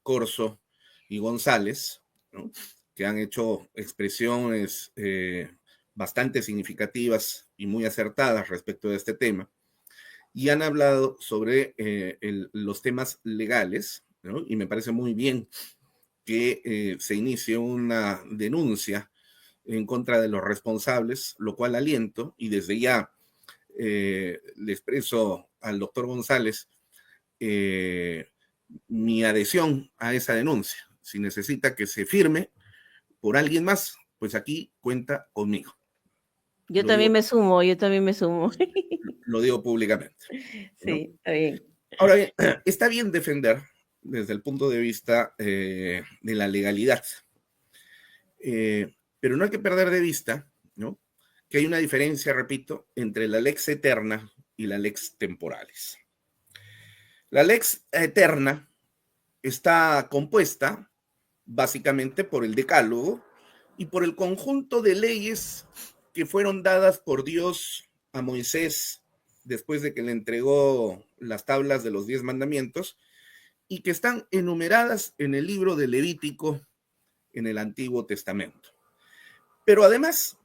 Corso y González, ¿no?, que han hecho expresiones bastante significativas y muy acertadas respecto de este tema, y han hablado sobre los temas legales, ¿no?, y me parece muy bien que se inicie una denuncia en contra de los responsables, lo cual aliento, y desde ya le expreso al doctor González mi adhesión a esa denuncia. Si necesita que se firme por alguien más, pues aquí cuenta conmigo. Yo también me sumo. Lo digo públicamente, ¿no? Sí, está bien. Ahora bien, está bien defender desde el punto de vista de la legalidad, pero no hay que perder de vista, ¿no?, que hay una diferencia, repito, entre la lex eterna y la lex temporalis. La lex eterna está compuesta básicamente por el decálogo y por el conjunto de leyes que fueron dadas por Dios a Moisés después de que le entregó las tablas de los 10 mandamientos y que están enumeradas en el libro de Levítico en el Antiguo Testamento. Pero además,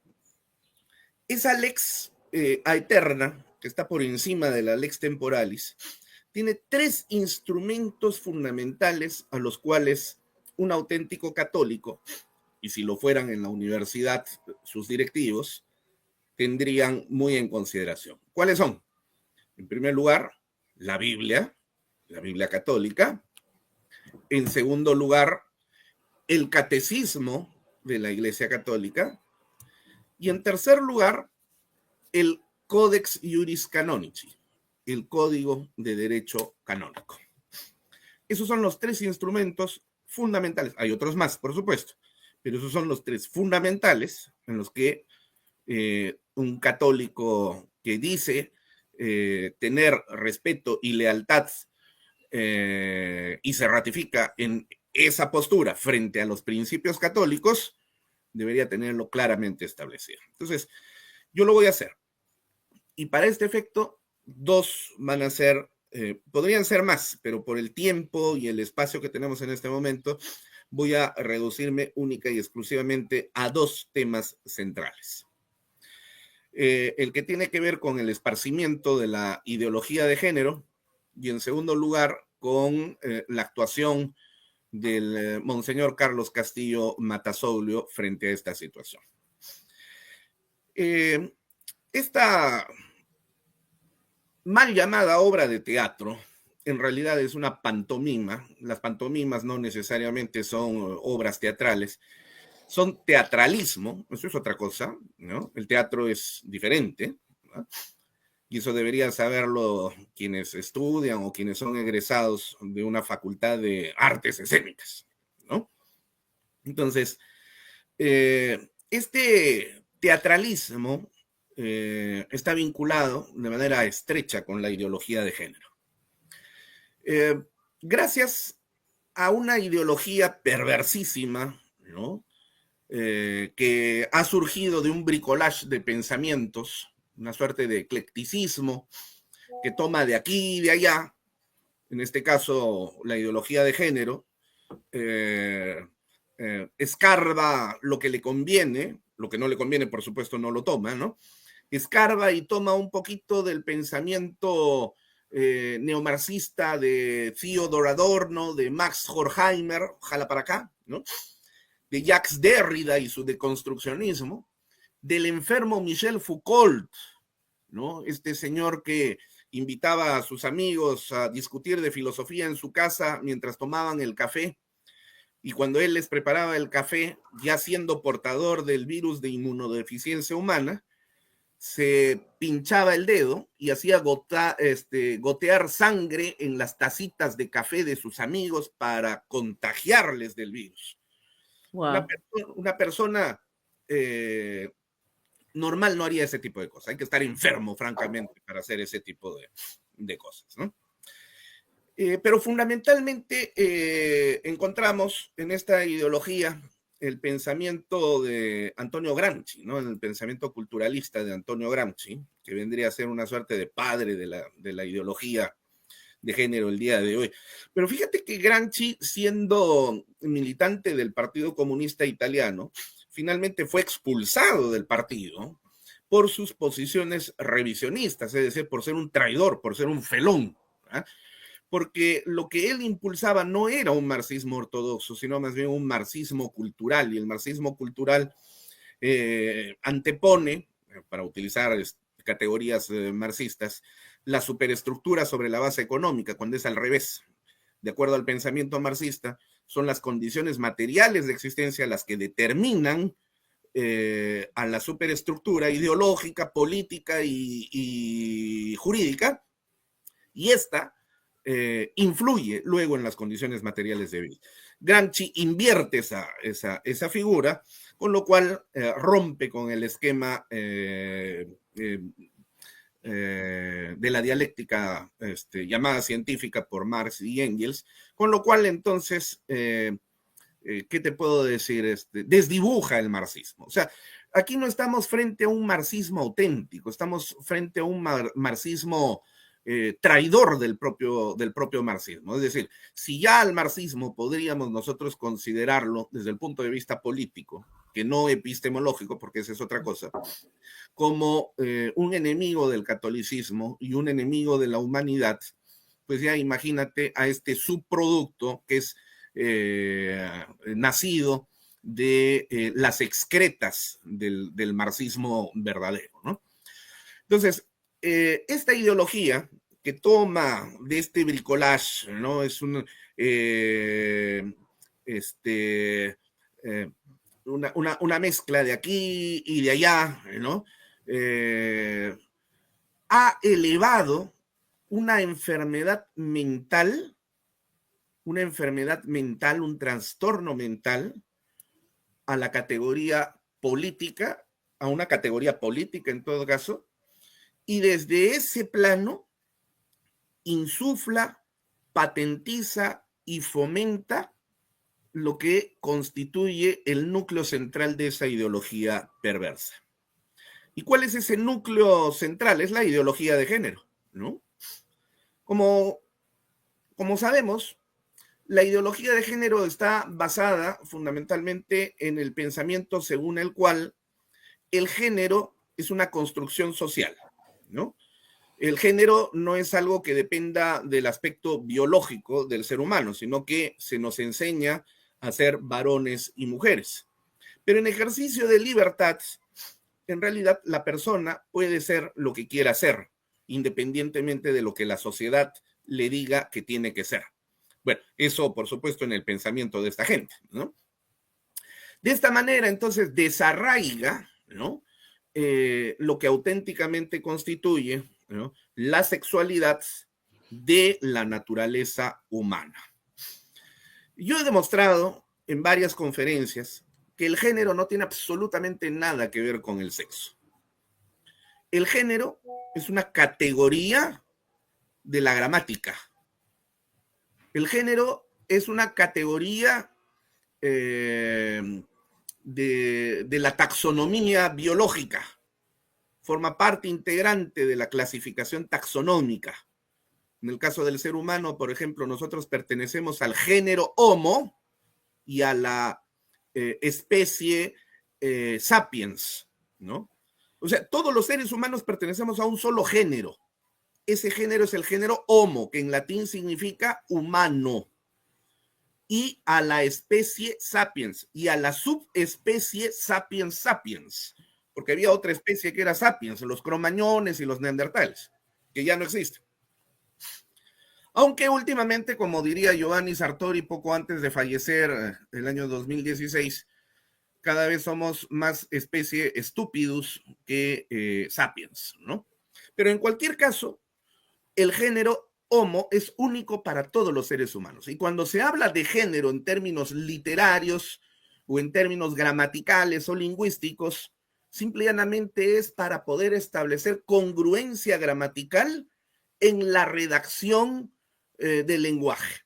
esa lex aeterna, que está por encima de la lex temporalis, tiene 3 instrumentos fundamentales a los cuales un auténtico católico, y si lo fueran en la universidad sus directivos, tendrían muy en consideración. ¿Cuáles son? En primer lugar, la Biblia católica. En segundo lugar, el catecismo de la Iglesia Católica. Y en tercer lugar, el Codex Iuris Canonici, el Código de Derecho Canónico. Esos son los 3 instrumentos fundamentales. Hay otros más, por supuesto, pero esos son los 3 fundamentales en los que un católico que dice tener respeto y lealtad y se ratifica en esa postura frente a los principios católicos, debería tenerlo claramente establecido. Entonces, yo lo voy a hacer. Y para este efecto, 2 van a ser, podrían ser más, pero por el tiempo y el espacio que tenemos en este momento, voy a reducirme única y exclusivamente a 2 temas centrales. El que tiene que ver con el esparcimiento de la ideología de género y, en segundo lugar, con la actuación del monseñor Carlos Castillo Matasoglio frente a esta situación. Esta mal llamada obra de teatro en realidad es una pantomima. Las pantomimas no necesariamente son obras teatrales, son teatralismo, eso es otra cosa, ¿no? El teatro es diferente, ¿no? Y eso deberían saberlo quienes estudian o quienes son egresados de una facultad de artes escénicas, ¿no? Entonces, este teatralismo está vinculado de manera estrecha con la ideología de género. Gracias a una ideología perversísima, ¿no? Que ha surgido de un bricolage de pensamientos, una suerte de eclecticismo que toma de aquí y de allá, en este caso la ideología de género, escarba lo que le conviene, lo que no le conviene por supuesto no lo toma, ¿no? Escarba y toma un poquito del pensamiento neomarxista de Theodor Adorno, de Max Horkheimer, ojalá para acá, ¿no? De Jacques Derrida y su deconstruccionismo, del enfermo Michel Foucault, ¿no? Este señor que invitaba a sus amigos a discutir de filosofía en su casa mientras tomaban el café, y cuando él les preparaba el café, ya siendo portador del virus de inmunodeficiencia humana, se pinchaba el dedo y hacía gotear sangre en las tacitas de café de sus amigos para contagiarles del virus. Wow. Una persona normal no haría ese tipo de cosas. Hay que estar enfermo, francamente, para hacer ese tipo de cosas, ¿no? Pero fundamentalmente encontramos en esta ideología el pensamiento de Antonio Gramsci, ¿no? El pensamiento culturalista de Antonio Gramsci, que vendría a ser una suerte de padre de la ideología de género el día de hoy. Pero fíjate que Gramsci, siendo militante del Partido Comunista Italiano, finalmente fue expulsado del partido por sus posiciones revisionistas, es decir, por ser un traidor, por ser un felón, ¿verdad? Porque lo que él impulsaba no era un marxismo ortodoxo, sino más bien un marxismo cultural, y el marxismo cultural antepone, para utilizar categorías marxistas, la superestructura sobre la base económica, cuando es al revés. De acuerdo al pensamiento marxista, son las condiciones materiales de existencia las que determinan a la superestructura ideológica, política y jurídica, y esta influye luego en las condiciones materiales de vida. Gramsci invierte esa figura, con lo cual rompe con el esquema de la dialéctica llamada científica por Marx y Engels, con lo cual entonces, ¿qué te puedo decir? Desdibuja el marxismo. O sea, aquí no estamos frente a un marxismo auténtico, estamos frente a un marxismo traidor del propio marxismo. Es decir, si ya al marxismo podríamos nosotros considerarlo desde el punto de vista político, que no epistemológico, porque esa es otra cosa, como un enemigo del catolicismo y un enemigo de la humanidad, pues ya imagínate a este subproducto que es nacido de las excretas del marxismo verdadero, ¿no? Entonces, esta ideología que toma de este bricolage, ¿no? Es una mezcla de aquí y de allá, ¿no? Ha elevado una enfermedad mental, un trastorno mental, a la categoría política, a una categoría política en todo caso, y desde ese plano insufla, patentiza y fomenta lo que constituye el núcleo central de esa ideología perversa. ¿Y cuál es ese núcleo central? Es la ideología de género, ¿no? Como sabemos, la ideología de género está basada fundamentalmente en el pensamiento según el cual el género es una construcción social, ¿no? El género no es algo que dependa del aspecto biológico del ser humano, sino que se nos enseña a ser varones y mujeres. Pero en ejercicio de libertad, en realidad la persona puede ser lo que quiera ser, independientemente de lo que la sociedad le diga que tiene que ser. Bueno, eso por supuesto en el pensamiento de esta gente, ¿no? De esta manera entonces desarraiga, ¿no? Lo que auténticamente constituye, ¿no?, la sexualidad de la naturaleza humana. Yo he demostrado en varias conferencias que el género no tiene absolutamente nada que ver con el sexo. el género es una categoría de la gramática. El género es una categoría de la taxonomía biológica. Forma parte integrante de la clasificación taxonómica. En el caso del ser humano, por ejemplo, nosotros pertenecemos al género Homo y a la especie Sapiens, ¿no? O sea, todos los seres humanos pertenecemos a un solo género. Ese género es el género Homo, que en latín significa humano, y a la especie Sapiens y a la subespecie Sapiens sapiens, porque había otra especie que era Sapiens, los cromañones y los neandertales, que ya no existen. Aunque últimamente, como diría Giovanni Sartori poco antes de fallecer el año 2016, cada vez somos más especie estúpidos que sapiens, ¿no? Pero en cualquier caso, el género Homo es único para todos los seres humanos. Y cuando se habla de género en términos literarios o en términos gramaticales o lingüísticos, simple y llanamente es para poder establecer congruencia gramatical en la redacción del lenguaje.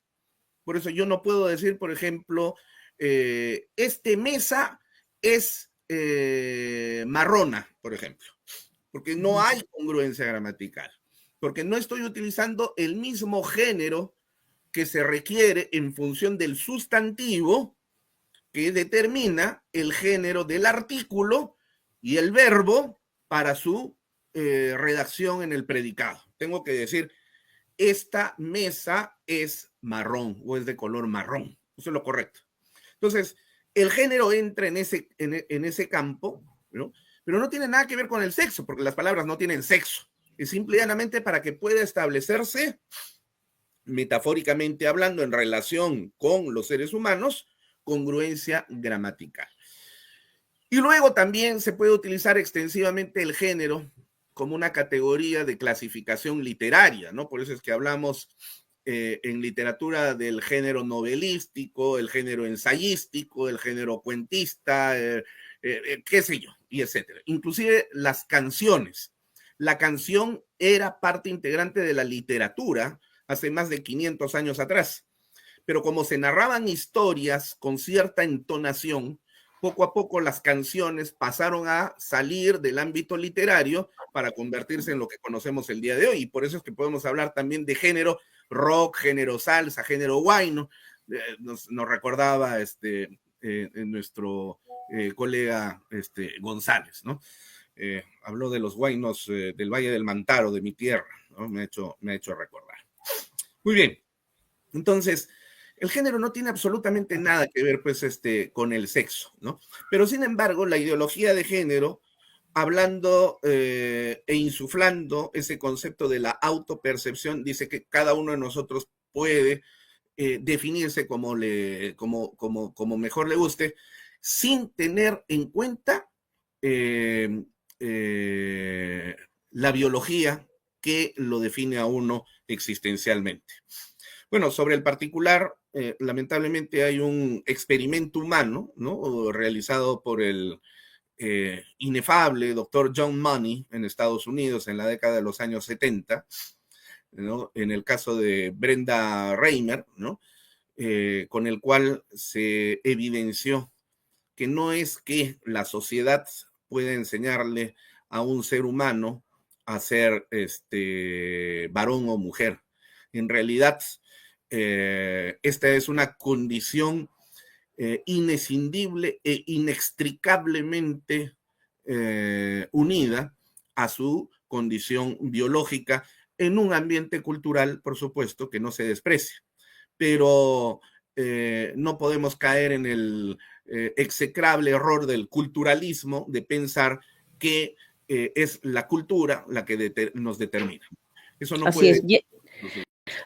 Por eso yo no puedo decir, por ejemplo, este mesa es marrona, por ejemplo, porque no hay congruencia gramatical, porque no estoy utilizando el mismo género que se requiere en función del sustantivo que determina el género del artículo y el verbo para su redacción en el predicado. Tengo que decir, esta mesa es marrón o es de color marrón. Eso es lo correcto. Entonces, el género entra en ese campo, ¿no? Pero no tiene nada que ver con el sexo, porque las palabras no tienen sexo. Es simple y llanamente para que pueda establecerse, metafóricamente hablando, en relación con los seres humanos, congruencia gramatical. Y luego también se puede utilizar extensivamente el género como una categoría de clasificación literaria, ¿no? Por eso es que hablamos en literatura del género novelístico, el género ensayístico, el género cuentista, qué sé yo, y etcétera. Inclusive las canciones. La canción era parte integrante de la literatura hace más de 500 años atrás, pero como se narraban historias con cierta entonación, poco a poco las canciones pasaron a salir del ámbito literario para convertirse en lo que conocemos el día de hoy. Y por eso es que podemos hablar también de género rock, género salsa, género guayno. Nos recordaba nuestro colega González, ¿no? Habló de los guaynos del Valle del Mantaro, de mi tierra, ¿no? Me ha hecho recordar. Muy bien. Entonces, el género no tiene absolutamente nada que ver, pues, con el sexo, ¿no? Pero, sin embargo, la ideología de género, hablando e insuflando ese concepto de la autopercepción, dice que cada uno de nosotros puede definirse como mejor le guste, sin tener en cuenta la biología que lo define a uno existencialmente. Bueno, sobre el particular, lamentablemente hay un experimento humano, ¿no? Realizado por el inefable doctor John Money en Estados Unidos en la década de los años 70, ¿no? En el caso de Brenda Reimer, ¿no? Con el cual se evidenció que no es que la sociedad pueda enseñarle a un ser humano a ser varón o mujer. En realidad, esta es una condición inescindible e inextricablemente unida a su condición biológica en un ambiente cultural, por supuesto, que no se desprecia. Pero no podemos caer en el execrable error del culturalismo de pensar que es la cultura la que nos determina. Eso no Así puede... es.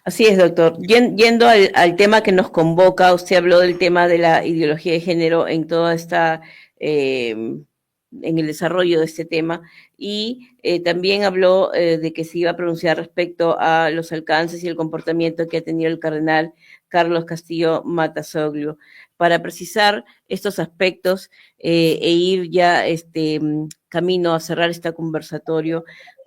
Así es, doctor. Yendo al tema que nos convoca, usted habló del tema de la ideología de género en toda esta, en el desarrollo de este tema, y también habló de que se iba a pronunciar respecto a los alcances y el comportamiento que ha tenido el cardenal Carlos Castillo Matasoglio. Para precisar estos aspectos e ir ya camino a cerrar este conversatorio,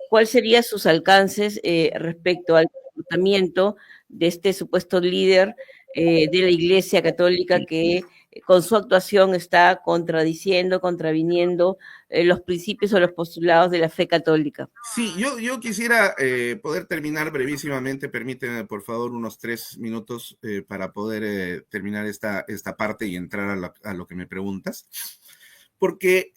¿cuáles serían sus alcances respecto al comportamiento de este supuesto líder de la Iglesia Católica que con su actuación está contraviniendo los principios o los postulados de la fe católica? Sí, yo quisiera poder terminar brevísimamente, permíteme por favor unos 3 minutos para poder terminar esta parte y entrar a lo que me preguntas, porque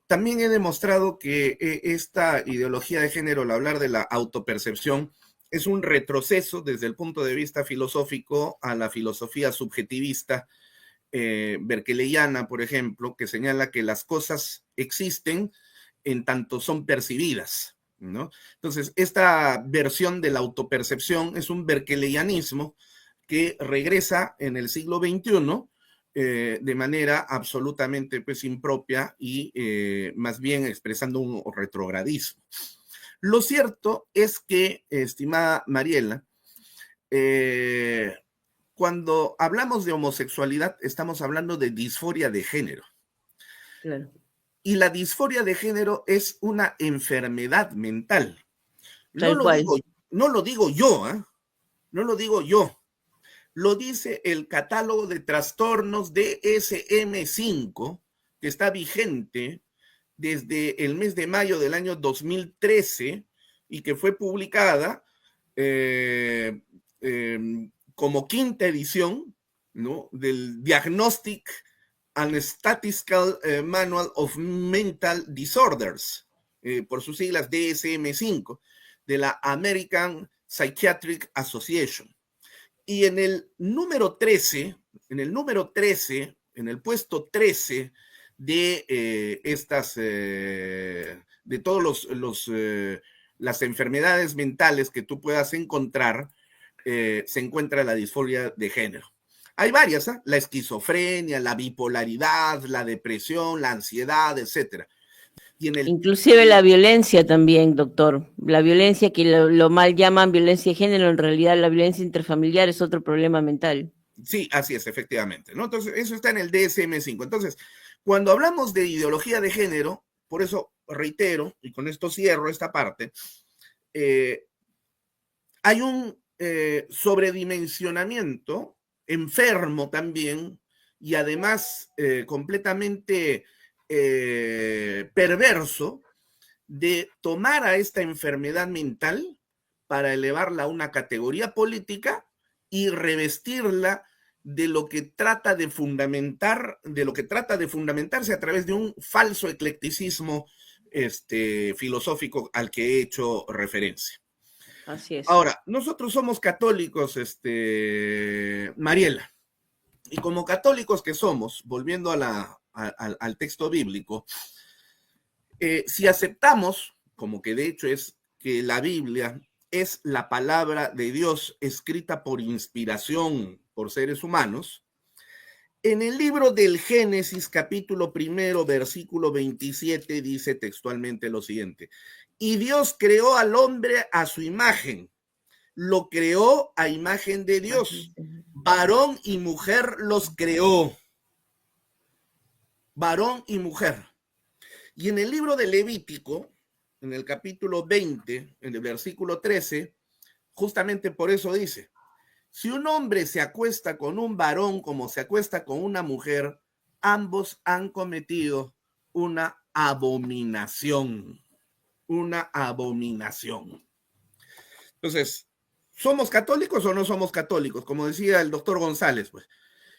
también he demostrado que esta ideología de género, al hablar de la autopercepción, es un retroceso desde el punto de vista filosófico a la filosofía subjetivista berkeleyana, por ejemplo, que señala que las cosas existen en tanto son percibidas, ¿no? Entonces, esta versión de la autopercepción es un berkeleyanismo que regresa en el siglo XXI de manera absolutamente pues, impropia y más bien expresando un retrogradismo. Lo cierto es que, estimada Mariela, cuando hablamos de homosexualidad, estamos hablando de disforia de género. Claro. Y la disforia de género es una enfermedad mental. Tal cual. No lo digo yo, ¿eh? No lo digo yo. Lo dice el catálogo de trastornos DSM-5, que está vigente desde el mes de mayo del año 2013 y que fue publicada como 5ª edición, ¿no?, del Diagnostic and Statistical Manual of Mental Disorders, por sus siglas DSM-5, de la American Psychiatric Association. Y en el número 13, en el puesto 13 de de todos las enfermedades mentales que tú puedas encontrar, se encuentra la disforia de género. Hay varias, ¿eh? La esquizofrenia, la bipolaridad, la depresión, la ansiedad, etcétera. Inclusive la violencia también, doctor. La violencia que lo mal llaman violencia de género, en realidad la violencia interfamiliar es otro problema mental. Sí, así es, efectivamente, ¿no? Entonces, eso está en el DSM-5. Entonces, cuando hablamos de ideología de género, por eso reitero, y con esto cierro esta parte, hay un sobredimensionamiento enfermo también y además completamente perverso de tomar a esta enfermedad mental para elevarla a una categoría política y revestirla de lo que trata de fundamentarse a través de un falso eclecticismo filosófico al que he hecho referencia. Así es. Ahora, nosotros somos católicos, Mariela, y como católicos que somos, volviendo al texto bíblico, si aceptamos, como que de hecho es que la Biblia es la palabra de Dios escrita por inspiración por seres humanos, en el libro del Génesis, capítulo 1, versículo 27, dice textualmente lo siguiente: y Dios creó al hombre a su imagen, lo creó a imagen de Dios, varón y mujer los creó, varón y mujer. Y en el libro de Levítico, en el capítulo 20, en el versículo 13, justamente por eso dice: si un hombre se acuesta con un varón como se acuesta con una mujer, ambos han cometido una abominación. Una abominación. Entonces, ¿somos católicos o no somos católicos? Como decía el doctor González, pues,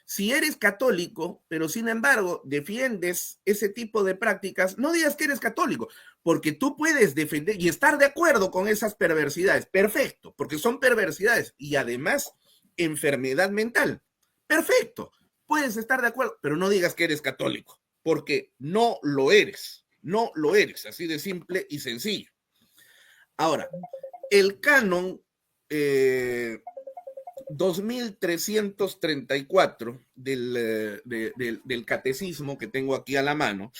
si eres católico, pero sin embargo defiendes ese tipo de prácticas, no digas que eres católico, porque tú puedes defender y estar de acuerdo con esas perversidades. Perfecto, porque son perversidades y además enfermedad mental. Perfecto, puedes estar de acuerdo, pero no digas que eres católico, porque no lo eres. No lo eres, así de simple y sencillo. Ahora, el canon 2334 del catecismo que tengo aquí a la mano,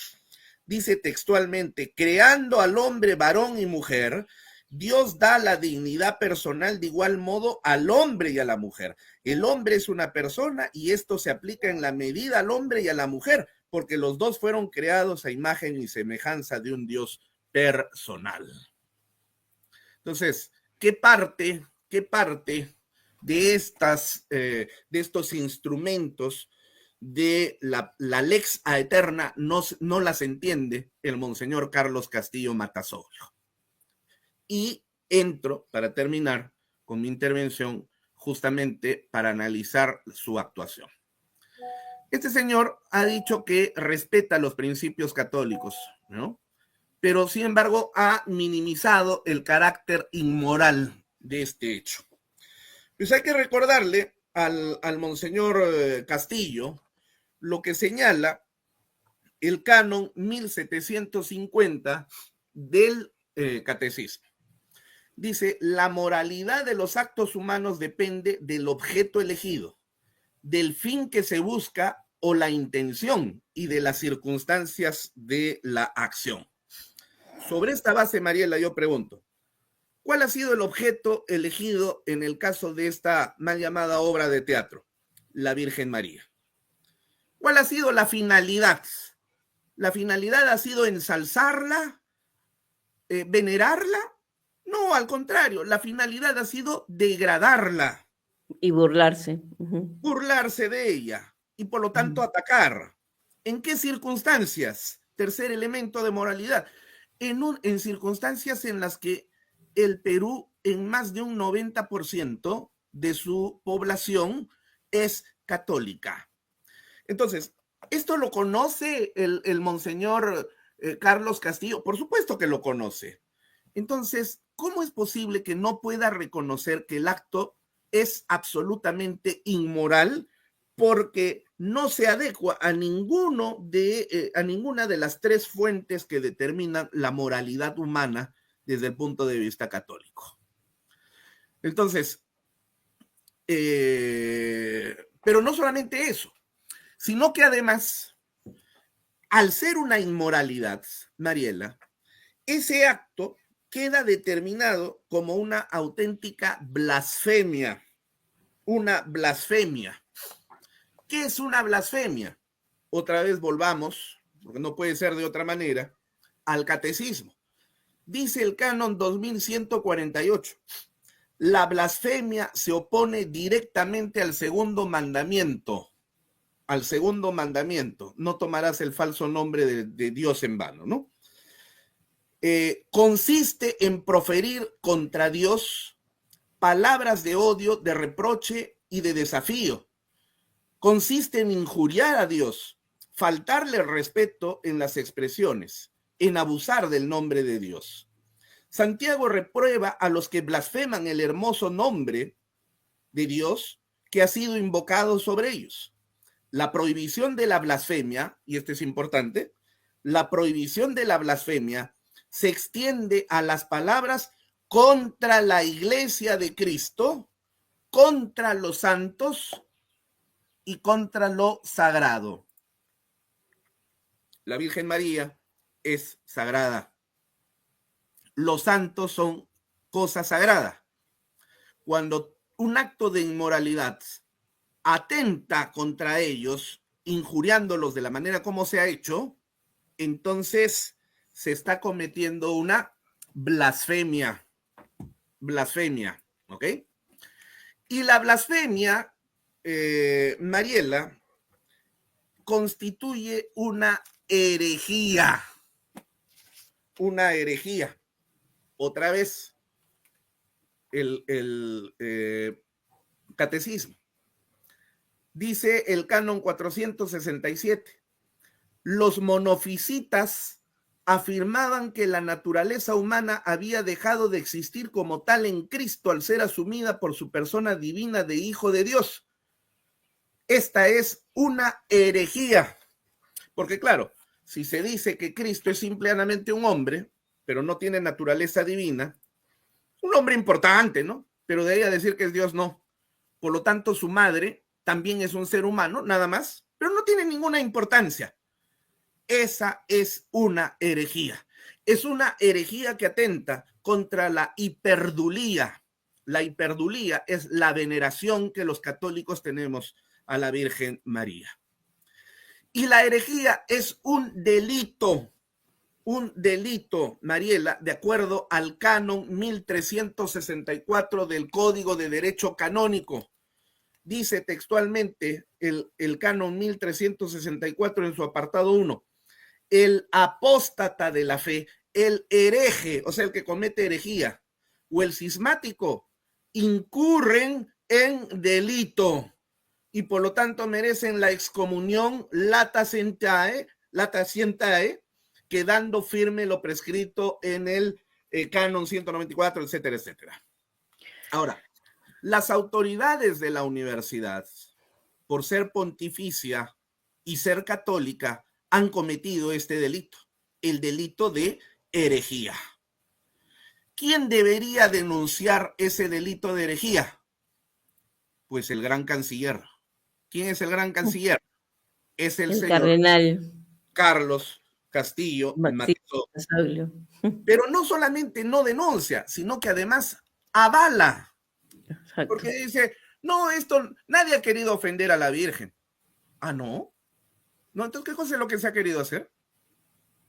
dice textualmente: creando al hombre varón y mujer, Dios da la dignidad personal de igual modo al hombre y a la mujer. El hombre es una persona y esto se aplica en la medida al hombre y a la mujer, porque los dos fueron creados a imagen y semejanza de un Dios personal. Entonces, ¿qué parte de estos instrumentos de la lex aeterna no las entiende el monseñor Carlos Castillo Matasoglio? Y entro, para terminar con mi intervención, justamente para analizar su actuación. Este señor ha dicho que respeta los principios católicos, ¿no? Pero sin embargo ha minimizado el carácter inmoral de este hecho. Pues hay que recordarle al monseñor Castillo lo que señala el canon 1750 del catecismo. Dice, la moralidad de los actos humanos depende del objeto elegido, del fin que se busca o la intención y de las circunstancias de la acción. Sobre esta base, Mariela, yo pregunto, ¿cuál ha sido el objeto elegido en el caso de esta mal llamada obra de teatro? La Virgen María. ¿Cuál ha sido la finalidad? ¿La finalidad ha sido ensalzarla, venerarla? No, al contrario, la finalidad ha sido degradarla. Y burlarse. Burlarse de ella y por lo tanto atacar. ¿En qué circunstancias? Tercer elemento de moralidad. En circunstancias en las que el Perú, en más de un 90% de su población, es católica. Entonces, ¿esto lo conoce el monseñor Carlos Castillo? Por supuesto que lo conoce. Entonces, ¿cómo es posible que no pueda reconocer que el acto es absolutamente inmoral porque no se adecua a ninguna de las tres fuentes que determinan la moralidad humana desde el punto de vista católico? Entonces, pero no solamente eso, sino que además, al ser una inmoralidad, Mariela, ese acto queda determinado como una auténtica blasfemia. Una blasfemia. ¿Qué es una blasfemia? Otra vez volvamos, porque no puede ser de otra manera, al catecismo. Dice el canon 2148, la blasfemia se opone directamente al segundo mandamiento. Al segundo mandamiento, no tomarás el falso nombre de Dios en vano, ¿no? Consiste en proferir contra Dios palabras de odio, de reproche y de desafío. Consiste en injuriar a Dios, faltarle respeto en las expresiones, en abusar del nombre de Dios. Santiago reprueba a los que blasfeman el hermoso nombre de Dios que ha sido invocado sobre ellos. La prohibición de la blasfemia, y esto es importante, la prohibición de la blasfemia se extiende a las palabras contra la iglesia de Cristo, contra los santos y contra lo sagrado. La Virgen María es sagrada. Los santos son cosa sagrada. Cuando un acto de inmoralidad atenta contra ellos, injuriándolos de la manera como se ha hecho, entonces se está cometiendo una blasfemia. Blasfemia, ¿ok? Y la blasfemia, Mariela, constituye una herejía. Una herejía. Otra vez, el catecismo. Dice el canon 467, los monofisitas afirmaban que la naturaleza humana había dejado de existir como tal en Cristo al ser asumida por su persona divina de Hijo de Dios. Esta es una herejía, porque claro, si se dice que Cristo es simplemente un hombre, pero no tiene naturaleza divina, un hombre importante, ¿no? Pero de ahí a decir que es Dios, no. Por lo tanto, su madre también es un ser humano, nada más, pero no tiene ninguna importancia. Esa es una herejía. Es una herejía que atenta contra la hiperdulía. La hiperdulía es la veneración que los católicos tenemos a la Virgen María. Y la herejía es un delito, Mariela, de acuerdo al canon 1364 del Código de Derecho Canónico. Dice textualmente el canon 1364 en su apartado 1, el apóstata de la fe, el hereje, o sea, el que comete herejía, o el cismático, incurren en delito y por lo tanto merecen la excomunión lata scientae, quedando firme lo prescrito en el canon 194, etcétera, etcétera. Ahora, las autoridades de la universidad, por ser pontificia y ser católica, han cometido este delito, el delito de herejía. ¿Quién debería denunciar ese delito de herejía? Pues el gran canciller. ¿Quién es el gran canciller? Es el señor cardenal Carlos Castillo Matizó. Pero no solamente no denuncia, sino que además avala. Exacto. Porque dice, no, esto, nadie ha querido ofender a la Virgen. ¿Ah, no? No, entonces, ¿qué cosa es lo que se ha querido hacer?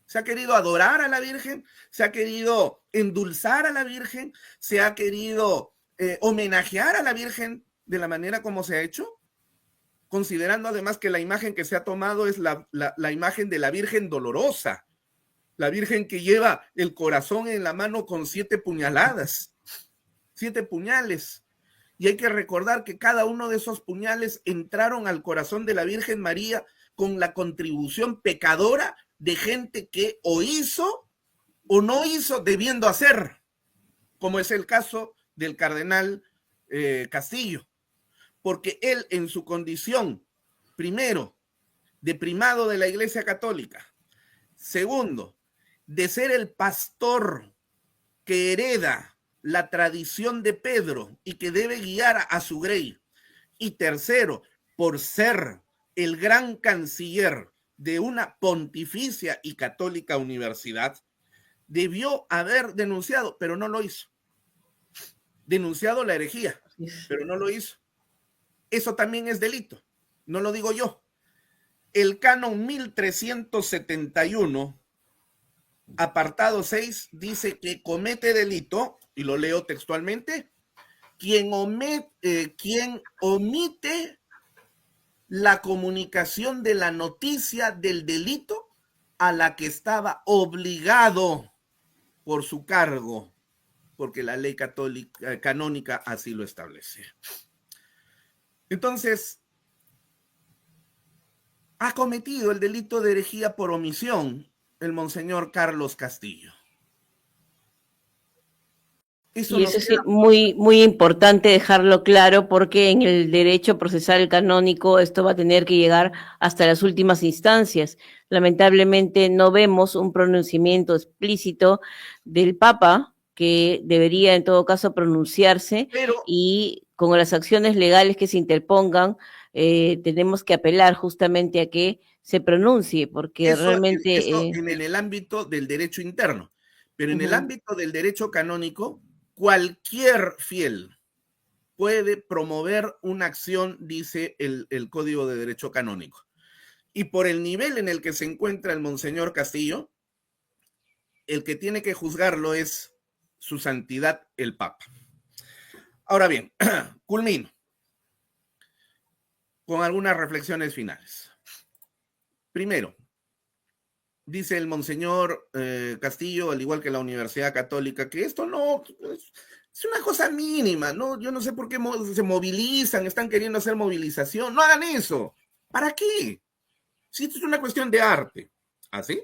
¿Se ha querido adorar a la Virgen? ¿Se ha querido endulzar a la Virgen? ¿Se ha querido homenajear a la Virgen de la manera como se ha hecho? Considerando además que la imagen que se ha tomado es la imagen de la Virgen dolorosa, la Virgen que lleva el corazón en la mano con 7 puñaladas, 7 puñales. Y hay que recordar que cada uno de esos puñales entraron al corazón de la Virgen María con la contribución pecadora de gente que o hizo o no hizo debiendo hacer, como es el caso del cardenal Castillo, porque él en su condición, primero, de primado de la Iglesia Católica, segundo, de ser el pastor que hereda la tradición de Pedro y que debe guiar a su grey, y tercero, por ser el gran canciller de una pontificia y católica universidad, debió haber denunciado, pero no lo hizo. Denunciado la herejía, pero no lo hizo. Eso también es delito, no lo digo yo. El canon 1371, apartado 6, dice que comete delito, y lo leo textualmente, quien omite la comunicación de la noticia del delito a la que estaba obligado por su cargo, porque la ley católica canónica así lo establece. Entonces, ha cometido el delito de herejía por omisión el monseñor Carlos Castillo. Y eso es muy, muy importante dejarlo claro, porque en el derecho procesal canónico esto va a tener que llegar hasta las últimas instancias. Lamentablemente no vemos un pronunciamiento explícito del Papa, que debería en todo caso pronunciarse, y con las acciones legales que se interpongan, tenemos que apelar justamente a que se pronuncie, porque eso, realmente... Eso en el ámbito del derecho interno, pero en el ámbito del derecho canónico, cualquier fiel puede promover una acción, dice el Código de Derecho Canónico. Y por el nivel en el que se encuentra el monseñor Castillo, el que tiene que juzgarlo es su santidad el Papa. Ahora bien, culmino con algunas reflexiones finales. Primero, dice el monseñor Castillo, al igual que la Universidad Católica, que esto no es una cosa mínima, ¿no? Yo no sé por qué se movilizan, están queriendo hacer movilización. No hagan eso. ¿Para qué? Si esto es una cuestión de arte. ¿Así?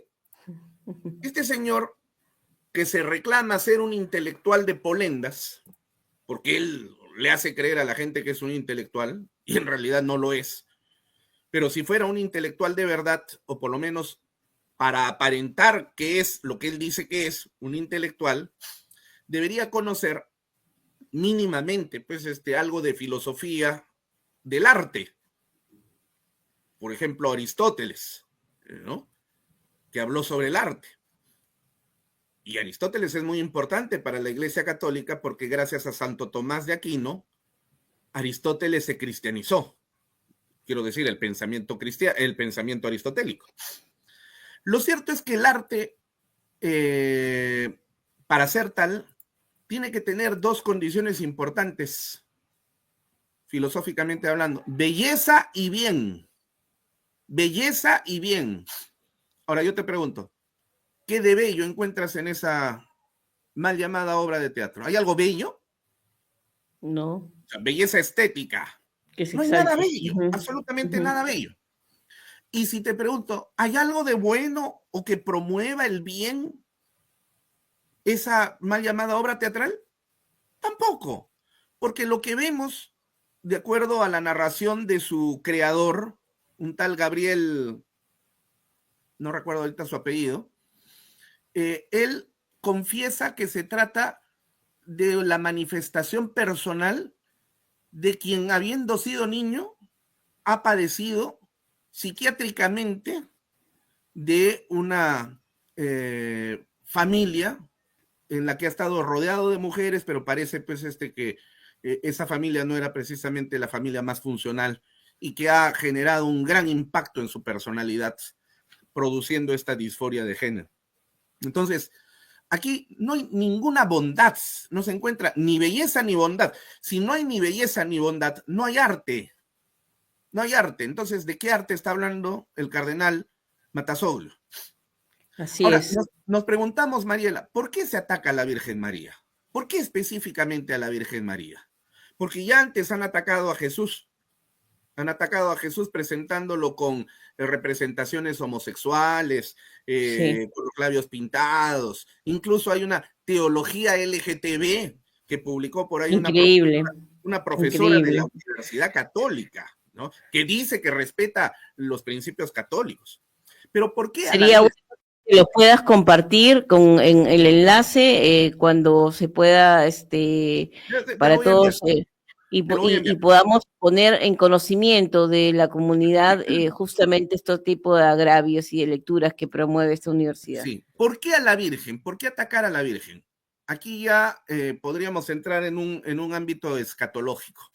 Este señor que se reclama ser un intelectual de polendas, porque él le hace creer a la gente que es un intelectual, y en realidad no lo es. Pero si fuera un intelectual de verdad, o por lo menos para aparentar que es lo que él dice que es, un intelectual, debería conocer mínimamente, pues, algo de filosofía del arte. Por ejemplo, Aristóteles, ¿no? Que habló sobre el arte. Y Aristóteles es muy importante para la Iglesia Católica porque gracias a Santo Tomás de Aquino, Aristóteles se cristianizó. quiero decir, el pensamiento cristiano, el pensamiento aristotélico. Lo cierto es que el arte, para ser tal, tiene que tener dos condiciones importantes, filosóficamente hablando: belleza y bien. Belleza y bien. Ahora yo te pregunto, ¿qué de bello encuentras en esa mal llamada obra de teatro? ¿Hay algo bello? No, O sea, belleza estética. que se No hay nada exalte. bello, Ujú, absolutamente ujú. nada bello. Y si te pregunto, ¿hay algo de bueno o que promueva el bien esa mal llamada obra teatral? Tampoco, porque lo que vemos, de acuerdo a la narración de su creador, un tal Gabriel, no recuerdo ahorita su apellido, él confiesa que se trata de la manifestación personal de quien, habiendo sido niño, ha padecido psiquiátricamente de una familia en la que ha estado rodeado de mujeres, pero parece pues que esa familia no era precisamente la familia más funcional y que ha generado un gran impacto en su personalidad, produciendo esta disforia de género. Entonces, aquí no hay ninguna bondad, no se encuentra ni belleza ni bondad. Si no hay ni belleza ni bondad, no hay arte. No hay arte. Entonces, ¿de qué arte está hablando el cardenal Matasoglio? Así Ahora, es. nos preguntamos, Mariela, ¿por qué se ataca a la Virgen María? ¿Por qué específicamente a la Virgen María? Porque ya antes han atacado a Jesús. Han atacado a Jesús presentándolo con representaciones homosexuales, Sí, con los labios pintados. Incluso hay una teología LGTB que publicó por ahí increíble, una profesora de la increíble. Universidad Católica, ¿no? Que dice que respeta los principios católicos. Pero ¿por qué a la Sería bueno Virgen? que lo puedas compartir en el enlace cuando se pueda, Te lo para voy a enviar, todos, te lo voy a y enviar. podamos poner en conocimiento de la comunidad justamente este tipo de agravios y de lecturas que promueve esta universidad. Sí. ¿Por qué a la Virgen? ¿Por qué atacar a la Virgen? Aquí ya podríamos entrar en un ámbito escatológico.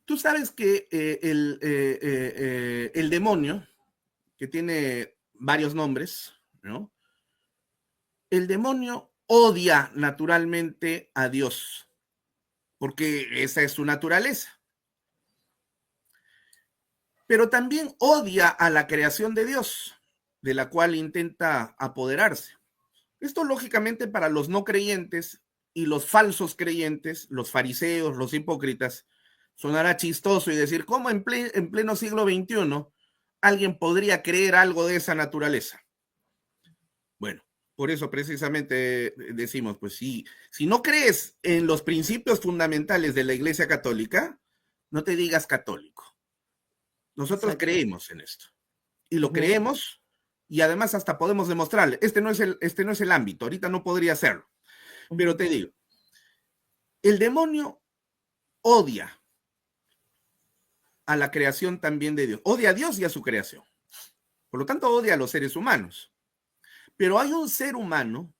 Tú sabes que el demonio, que tiene varios nombres, ¿no? El demonio odia naturalmente a Dios, porque esa es su naturaleza. Pero también odia a la creación de Dios, de la cual intenta apoderarse. Esto lógicamente para los no creyentes y los falsos creyentes, los fariseos, los hipócritas, sonará chistoso y decir, ¿cómo en pleno siglo XXI alguien podría creer algo de esa naturaleza? Bueno, por eso precisamente decimos, pues si no crees en los principios fundamentales de la Iglesia Católica, no te digas católico. Nosotros Exacto. creemos en esto y lo Ujú. creemos y además hasta podemos demostrarle. Este no es el ámbito, ahorita no podría hacerlo, pero Ujú. te digo, el demonio odia a la creación también de Dios, odia a Dios y a su creación. Por lo tanto, odia a los seres humanos. Pero hay un ser humano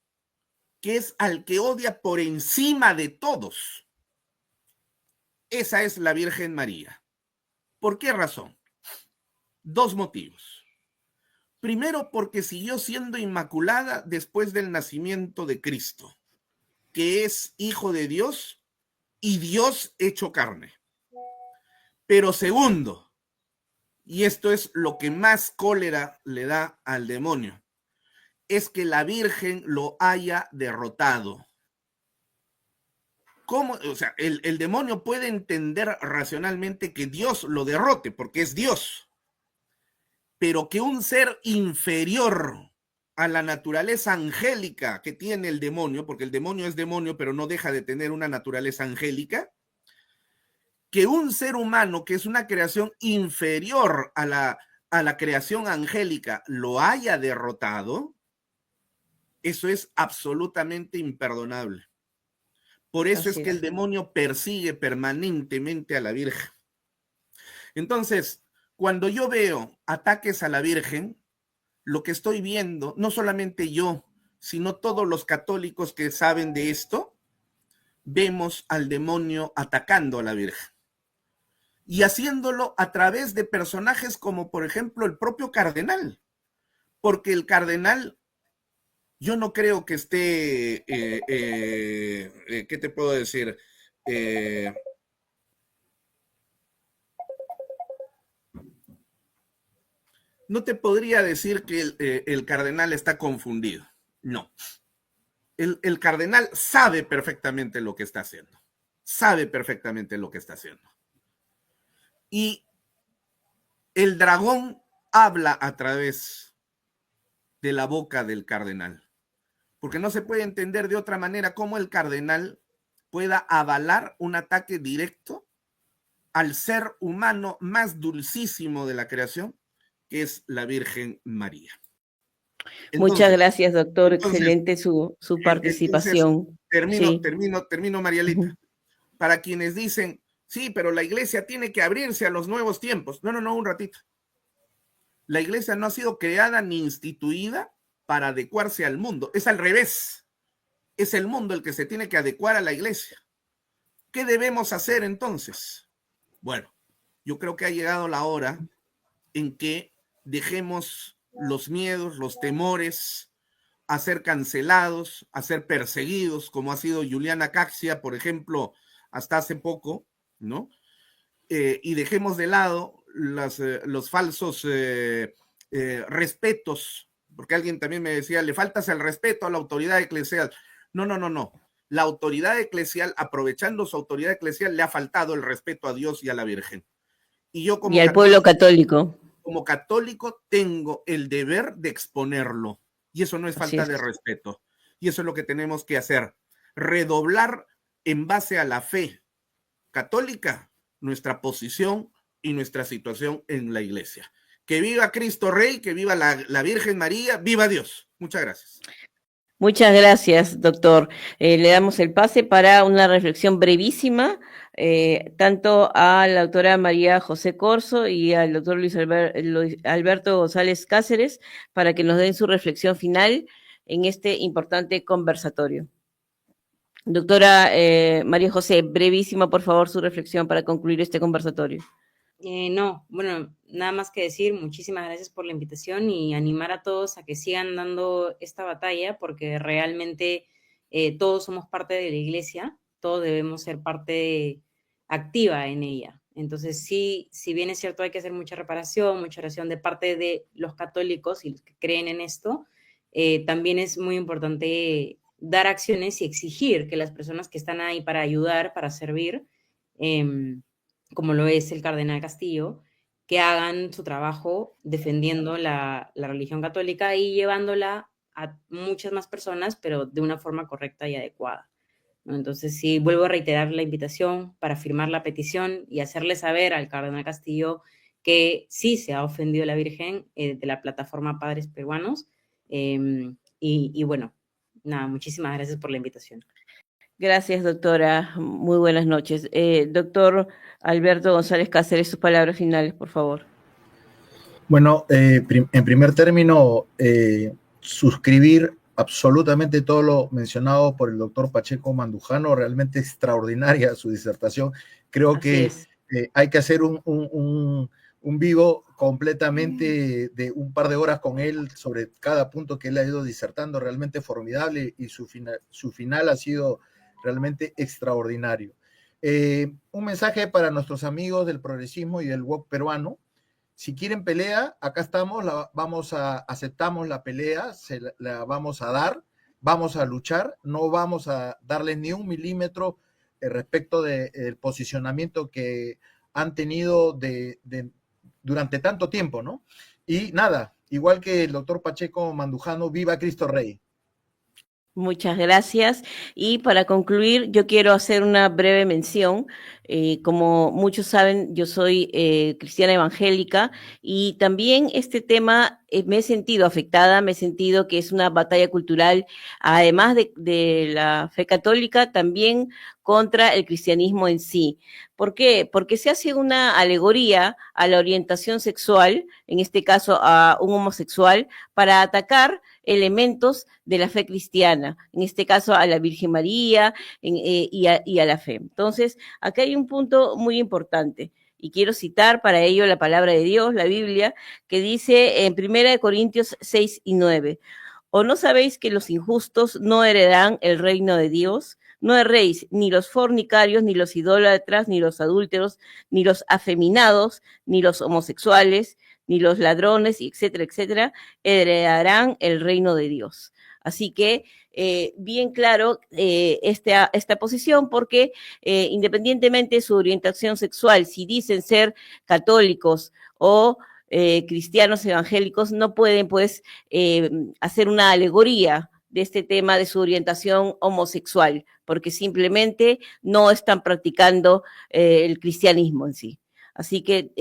que es al que odia por encima de todos. Esa es la Virgen María. ¿Por qué razón? Dos motivos. Primero, porque siguió siendo inmaculada después del nacimiento de Cristo, que es hijo de Dios y Dios hecho carne. Pero segundo, y esto es lo que más cólera le da al demonio, es que la Virgen lo haya derrotado. ¿Cómo? O sea, el demonio puede entender racionalmente que Dios lo derrote, porque es Dios, pero que un ser inferior a la naturaleza angélica que tiene el demonio, porque el demonio es demonio, pero no deja de tener una naturaleza angélica, que un ser humano que es una creación inferior a la creación angélica lo haya derrotado, eso es absolutamente imperdonable. Por eso es Así que el es. demonio persigue permanentemente a la Virgen. Entonces, cuando yo veo ataques a la Virgen, lo que estoy viendo, no solamente yo, sino todos los católicos que saben de esto, vemos al demonio atacando a la Virgen y haciéndolo a través de personajes como, por ejemplo, el propio cardenal, porque el cardenal, yo no creo que esté, ¿qué te puedo decir? No te podría decir que el cardenal está confundido, no. El cardenal sabe perfectamente lo que está haciendo, sabe perfectamente lo que está haciendo. Y el dragón habla a través de la boca del cardenal, porque no se puede entender de otra manera cómo el cardenal pueda avalar un ataque directo al ser humano más dulcísimo de la creación, que es la Virgen María. Muchas gracias, doctor. Excelente su participación. Termino, Marielita. Para quienes dicen, sí, pero la iglesia tiene que abrirse a los nuevos tiempos. No, un ratito. La iglesia no ha sido creada ni instituida para adecuarse al mundo. Es al revés. Es el mundo el que se tiene que adecuar a la iglesia. ¿Qué debemos hacer entonces? Bueno, yo creo que ha llegado la hora en que dejemos los miedos, los temores, a ser cancelados, a ser perseguidos, como ha sido Juliana Caxia, por ejemplo, hasta hace poco, ¿no? Y dejemos de lado los falsos respetos, porque alguien también me decía, le faltas el respeto a la autoridad eclesial. No. La autoridad eclesial, aprovechando su autoridad eclesial, le ha faltado el respeto a Dios y a la Virgen. Y yo como al pueblo católico. Como católico tengo el deber de exponerlo. Y eso no es falta de respeto. Y eso es lo que tenemos que hacer. Redoblar en base a la fe católica nuestra posición y nuestra situación en la iglesia. Que viva Cristo Rey, que viva la Virgen María, viva Dios. Muchas gracias. Muchas gracias, doctor. Le damos el pase para una reflexión brevísima, tanto a la doctora María José Corzo y al doctor Luis Alberto González Cáceres, para que nos den su reflexión final en este importante conversatorio. Doctora María José, brevísima, por favor, su reflexión para concluir este conversatorio. Nada más que decir, muchísimas gracias por la invitación y animar a todos a que sigan dando esta batalla, porque realmente todos somos parte de la iglesia, todos debemos ser parte activa en ella. Entonces, sí, si bien es cierto, hay que hacer mucha reparación, mucha oración de parte de los católicos y los que creen en esto, también es muy importante dar acciones y exigir que las personas que están ahí para ayudar, para servir, como lo es el cardenal Castillo, que hagan su trabajo defendiendo la religión católica y llevándola a muchas más personas, pero de una forma correcta y adecuada, ¿no? Entonces, sí, vuelvo a reiterar la invitación para firmar la petición y hacerle saber al cardenal Castillo que sí se ha ofendido a la Virgen de la plataforma Padres Peruanos. Y bueno, nada, muchísimas gracias por la invitación. Gracias, doctora. Muy buenas noches. Doctor Alberto González Cáceres, sus palabras finales, por favor. Bueno, en primer término, suscribir absolutamente todo lo mencionado por el doctor Pacheco Mandujano. Realmente extraordinaria su disertación. Creo que hay que hacer un vivo completamente de un par de horas con él sobre cada punto que él ha ido disertando. Realmente formidable, y su final ha sido realmente extraordinario. Un mensaje para nuestros amigos del progresismo y del woke peruano: si quieren pelea, acá estamos, aceptamos la pelea, la vamos a dar, vamos a luchar, no vamos a darles ni un milímetro respecto del posicionamiento que han tenido durante tanto tiempo, ¿no? Y nada, igual que el doctor Pacheco Mandujano, viva Cristo Rey. Muchas gracias. Y para concluir, yo quiero hacer una breve mención. Como muchos saben, yo soy cristiana evangélica, y también este tema me he sentido afectada, me he sentido que es una batalla cultural, además de la fe católica, también contra el cristianismo en sí. ¿Por qué? Porque se hace una alegoría a la orientación sexual, en este caso a un homosexual, para atacar elementos de la fe cristiana, en este caso a la Virgen María y a la fe. Entonces, acá hay un punto muy importante. Y quiero citar para ello la palabra de Dios, la Biblia, que dice en 1 Corintios 6 y 9, ¿o no sabéis que los injustos no heredarán el reino de Dios? No erréis, ni los fornicarios, ni los idólatras, ni los adúlteros, ni los afeminados, ni los homosexuales, ni los ladrones, etcétera, etcétera, heredarán el reino de Dios. Así que bien claro esta posición, porque independientemente de su orientación sexual, si dicen ser católicos o cristianos evangélicos, no pueden pues hacer una alegoría de este tema de su orientación homosexual, porque simplemente no están practicando el cristianismo en sí. Así que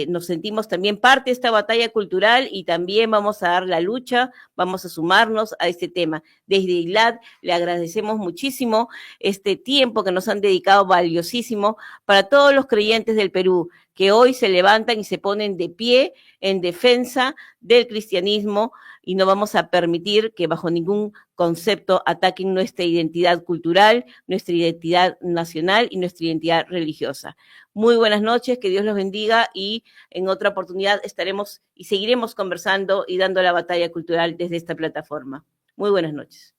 nos sentimos también parte de esta batalla cultural y también vamos a dar la lucha, vamos a sumarnos a este tema. Desde ILAD le agradecemos muchísimo este tiempo que nos han dedicado valiosísimo para todos los creyentes del Perú, que hoy se levantan y se ponen de pie en defensa del cristianismo y no vamos a permitir que bajo ningún concepto ataquen nuestra identidad cultural, nuestra identidad nacional y nuestra identidad religiosa. Muy buenas noches, que Dios los bendiga y en otra oportunidad estaremos y seguiremos conversando y dando la batalla cultural desde esta plataforma. Muy buenas noches.